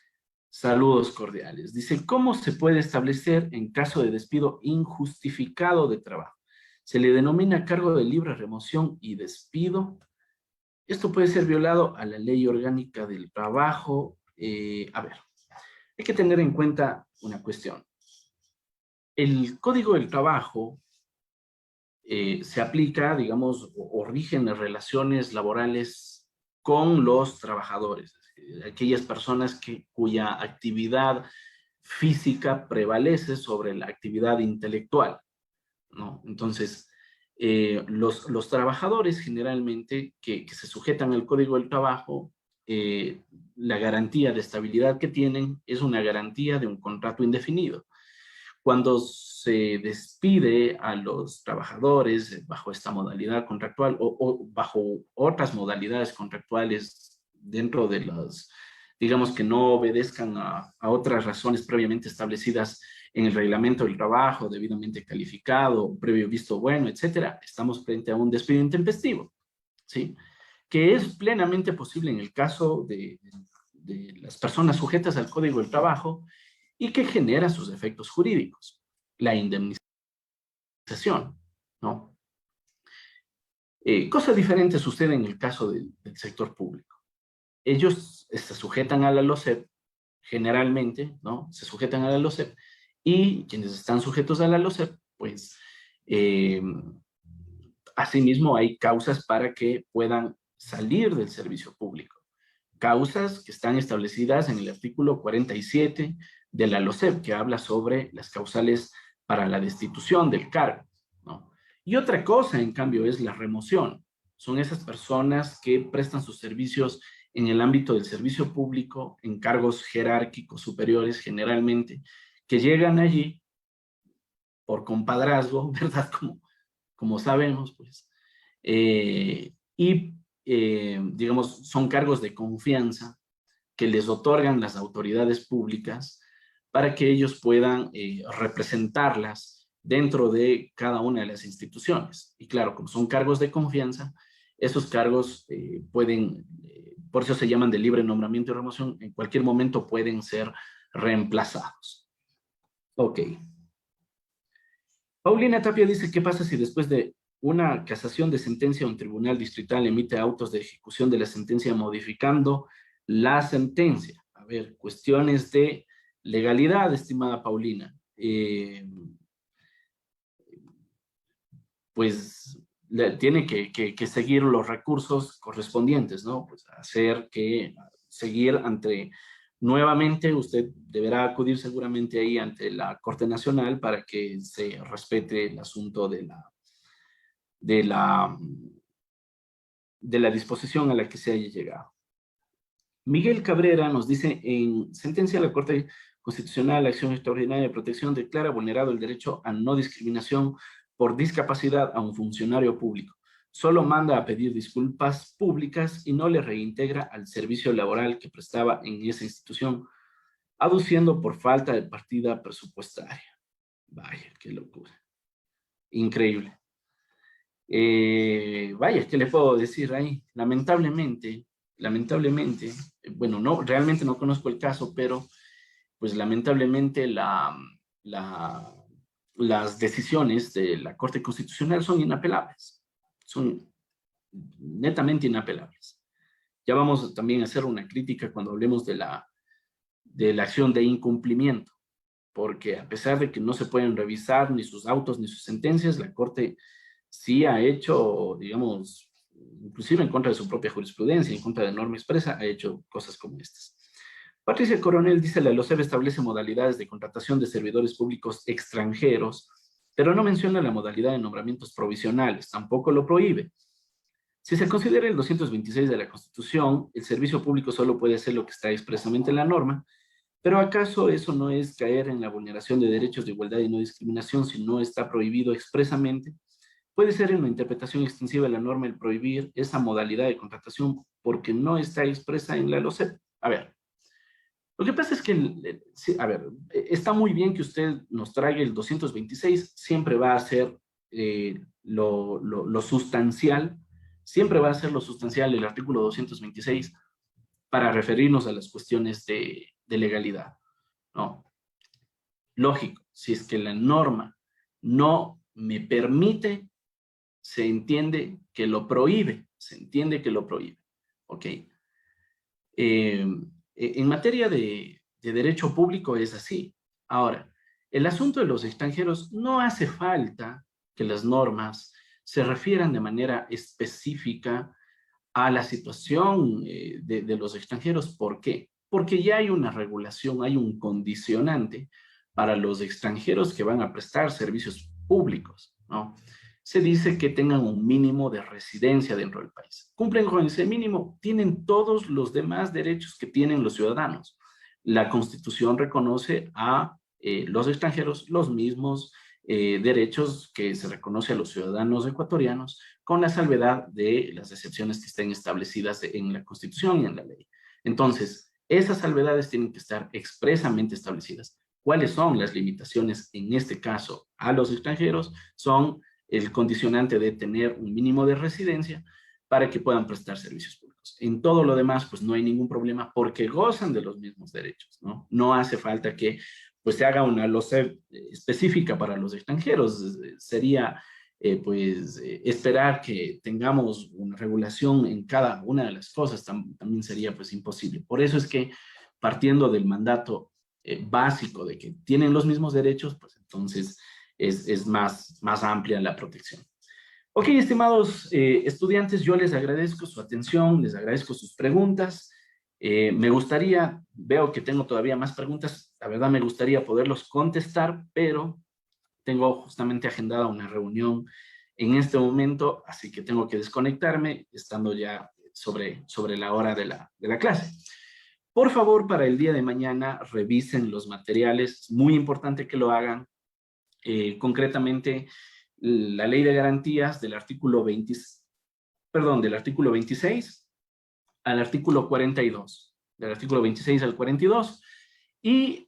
A: saludos cordiales. Dice, ¿cómo se puede establecer en caso de despido injustificado de trabajo? Se le denomina cargo de libre remoción y despido. Esto puede ser violado a la ley orgánica del trabajo. A ver, hay que tener en cuenta una cuestión. El Código del Trabajo se aplica, digamos, o rigen las relaciones laborales con los trabajadores, aquellas personas cuya actividad física prevalece sobre la actividad intelectual, ¿no? Entonces, los trabajadores generalmente que se sujetan al Código del Trabajo, la garantía de estabilidad que tienen es una garantía de un contrato indefinido. Cuando se despide a los trabajadores bajo esta modalidad contractual o bajo otras modalidades contractuales dentro de las, digamos, que no obedezcan a otras razones previamente establecidas en el reglamento del trabajo, debidamente calificado, previo visto bueno, etcétera, estamos frente a un despido intempestivo, ¿sí? Que es plenamente posible en el caso de las personas sujetas al Código del Trabajo y que genera sus efectos jurídicos, la indemnización, ¿no? Cosas diferentes suceden en el caso del sector público. Ellos se sujetan a la LOCEP, generalmente, ¿no? Se sujetan a la LOCEP, y quienes están sujetos a la LOCEP, pues, asimismo hay causas para que puedan salir del servicio público. Causas que están establecidas en el artículo 47 de la LOCEP, que habla sobre las causales para la destitución del cargo, ¿no? Y otra cosa, en cambio, es la remoción. Son esas personas que prestan sus servicios en el ámbito del servicio público, en cargos jerárquicos superiores generalmente, que llegan allí por compadrazgo, ¿verdad? Como sabemos, pues. Digamos, son cargos de confianza que les otorgan las autoridades públicas para que ellos puedan representarlas dentro de cada una de las instituciones. Y claro, como son cargos de confianza, esos cargos por eso se llaman de libre nombramiento y remoción, en cualquier momento pueden ser reemplazados. Ok. Paulina Tapia dice, ¿qué pasa si después de una casación de sentencia un tribunal distrital emite autos de ejecución de la sentencia modificando la sentencia? A ver, cuestiones de legalidad, estimada Paulina. Pues tiene que seguir los recursos correspondientes, ¿no? Pues seguir nuevamente usted deberá acudir seguramente ahí ante la Corte Nacional para que se respete el asunto de la disposición a la que se haya llegado. Miguel Cabrera nos dice, en sentencia de la Corte Constitucional, la acción extraordinaria de protección declara vulnerado el derecho a no discriminación por discapacidad a un funcionario público. Solo manda a pedir disculpas públicas y no le reintegra al servicio laboral que prestaba en esa institución, aduciendo por falta de partida presupuestaria. Vaya, qué locura. Increíble. Vaya, ¿qué le puedo decir ahí? Lamentablemente, bueno, realmente no conozco el caso, pero pues lamentablemente las decisiones de la Corte Constitucional son inapelables, son netamente inapelables. Ya vamos también a hacer una crítica cuando hablemos de la acción de incumplimiento, porque a pesar de que no se pueden revisar ni sus autos ni sus sentencias, la Corte sí ha hecho, digamos, inclusive en contra de su propia jurisprudencia, en contra de norma expresa, ha hecho cosas como estas. Patricia Coronel dice, la LOCEP establece modalidades de contratación de servidores públicos extranjeros, pero no menciona la modalidad de nombramientos provisionales, tampoco lo prohíbe. Si se considera el 226 de la Constitución, el servicio público solo puede hacer lo que está expresamente en la norma, pero ¿acaso eso no es caer en la vulneración de derechos de igualdad y no discriminación si no está prohibido expresamente? Puede ser en una interpretación extensiva de la norma el prohibir esa modalidad de contratación porque no está expresa en la LOCEP. A ver, lo que pasa es que, a ver, está muy bien que usted nos traiga el 226, siempre va a ser lo sustancial, siempre va a ser lo sustancial el artículo 226 para referirnos a las cuestiones de legalidad, ¿no? Lógico, si es que la norma no me permite, se entiende que lo prohíbe, se entiende que lo prohíbe, ¿ok? En materia de derecho público es así. Ahora, el asunto de los extranjeros no hace falta que las normas se refieran de manera específica a la situación de los extranjeros. ¿Por qué? Porque ya hay una regulación, hay un condicionante para los extranjeros que van a prestar servicios públicos, ¿no? Se dice que tengan un mínimo de residencia dentro del país. Cumplen con ese mínimo, tienen todos los demás derechos que tienen los ciudadanos. La Constitución reconoce a los extranjeros los mismos derechos que se reconoce a los ciudadanos ecuatorianos, con la salvedad de las excepciones que estén establecidas en la Constitución y en la ley. Entonces, esas salvedades tienen que estar expresamente establecidas. ¿Cuáles son las limitaciones en este caso a los extranjeros? Son el condicionante de tener un mínimo de residencia para que puedan prestar servicios públicos. En todo lo demás, pues no hay ningún problema porque gozan de los mismos derechos, ¿no? No hace falta que pues se haga una LOCEP específica para los extranjeros. Sería esperar que tengamos una regulación en cada una de las cosas también sería pues imposible. Por eso es que partiendo del mandato básico de que tienen los mismos derechos, pues entonces es más amplia la protección. Ok, estimados estudiantes, yo les agradezco su atención, les agradezco sus preguntas. Me gustaría, veo que tengo todavía más preguntas, la verdad me gustaría poderlos contestar, pero tengo justamente agendada una reunión en este momento, así que tengo que desconectarme, estando ya sobre la hora de la clase. Por favor, para el día de mañana, revisen los materiales, es muy importante que lo hagan. Concretamente, la ley de garantías del artículo 26 al artículo 42, del artículo 26 al 42, y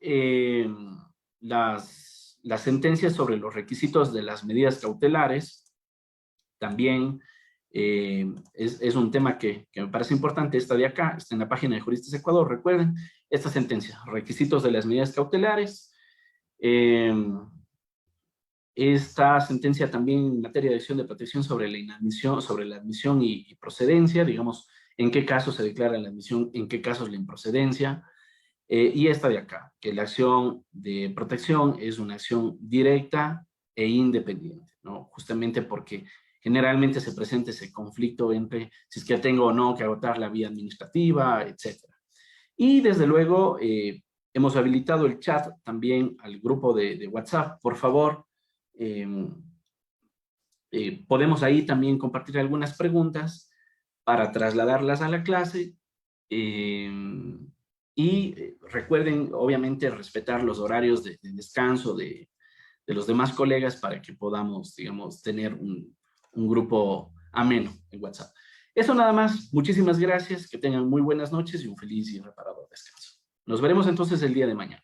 A: las sentencias sobre los requisitos de las medidas cautelares, también es un tema que me parece importante, esta de acá, está en la página de Juristas Ecuador, recuerden, esta sentencia, requisitos de las medidas cautelares, esta sentencia también en materia de acción de protección sobre la inadmisión, sobre la admisión y procedencia, digamos, en qué casos se declara la admisión, en qué casos la improcedencia, y esta de acá, que la acción de protección es una acción directa e independiente, ¿no? Justamente porque generalmente se presenta ese conflicto entre si es que tengo o no que agotar la vía administrativa, etc. Y desde luego, hemos habilitado el chat también al grupo de WhatsApp. Por favor, podemos ahí también compartir algunas preguntas para trasladarlas a la clase. Y recuerden, obviamente, respetar los horarios de descanso de los demás colegas para que podamos, digamos, tener un grupo ameno en WhatsApp. Eso nada más. Muchísimas gracias. Que tengan muy buenas noches y un feliz y reparador descanso. Nos veremos entonces el día de mañana.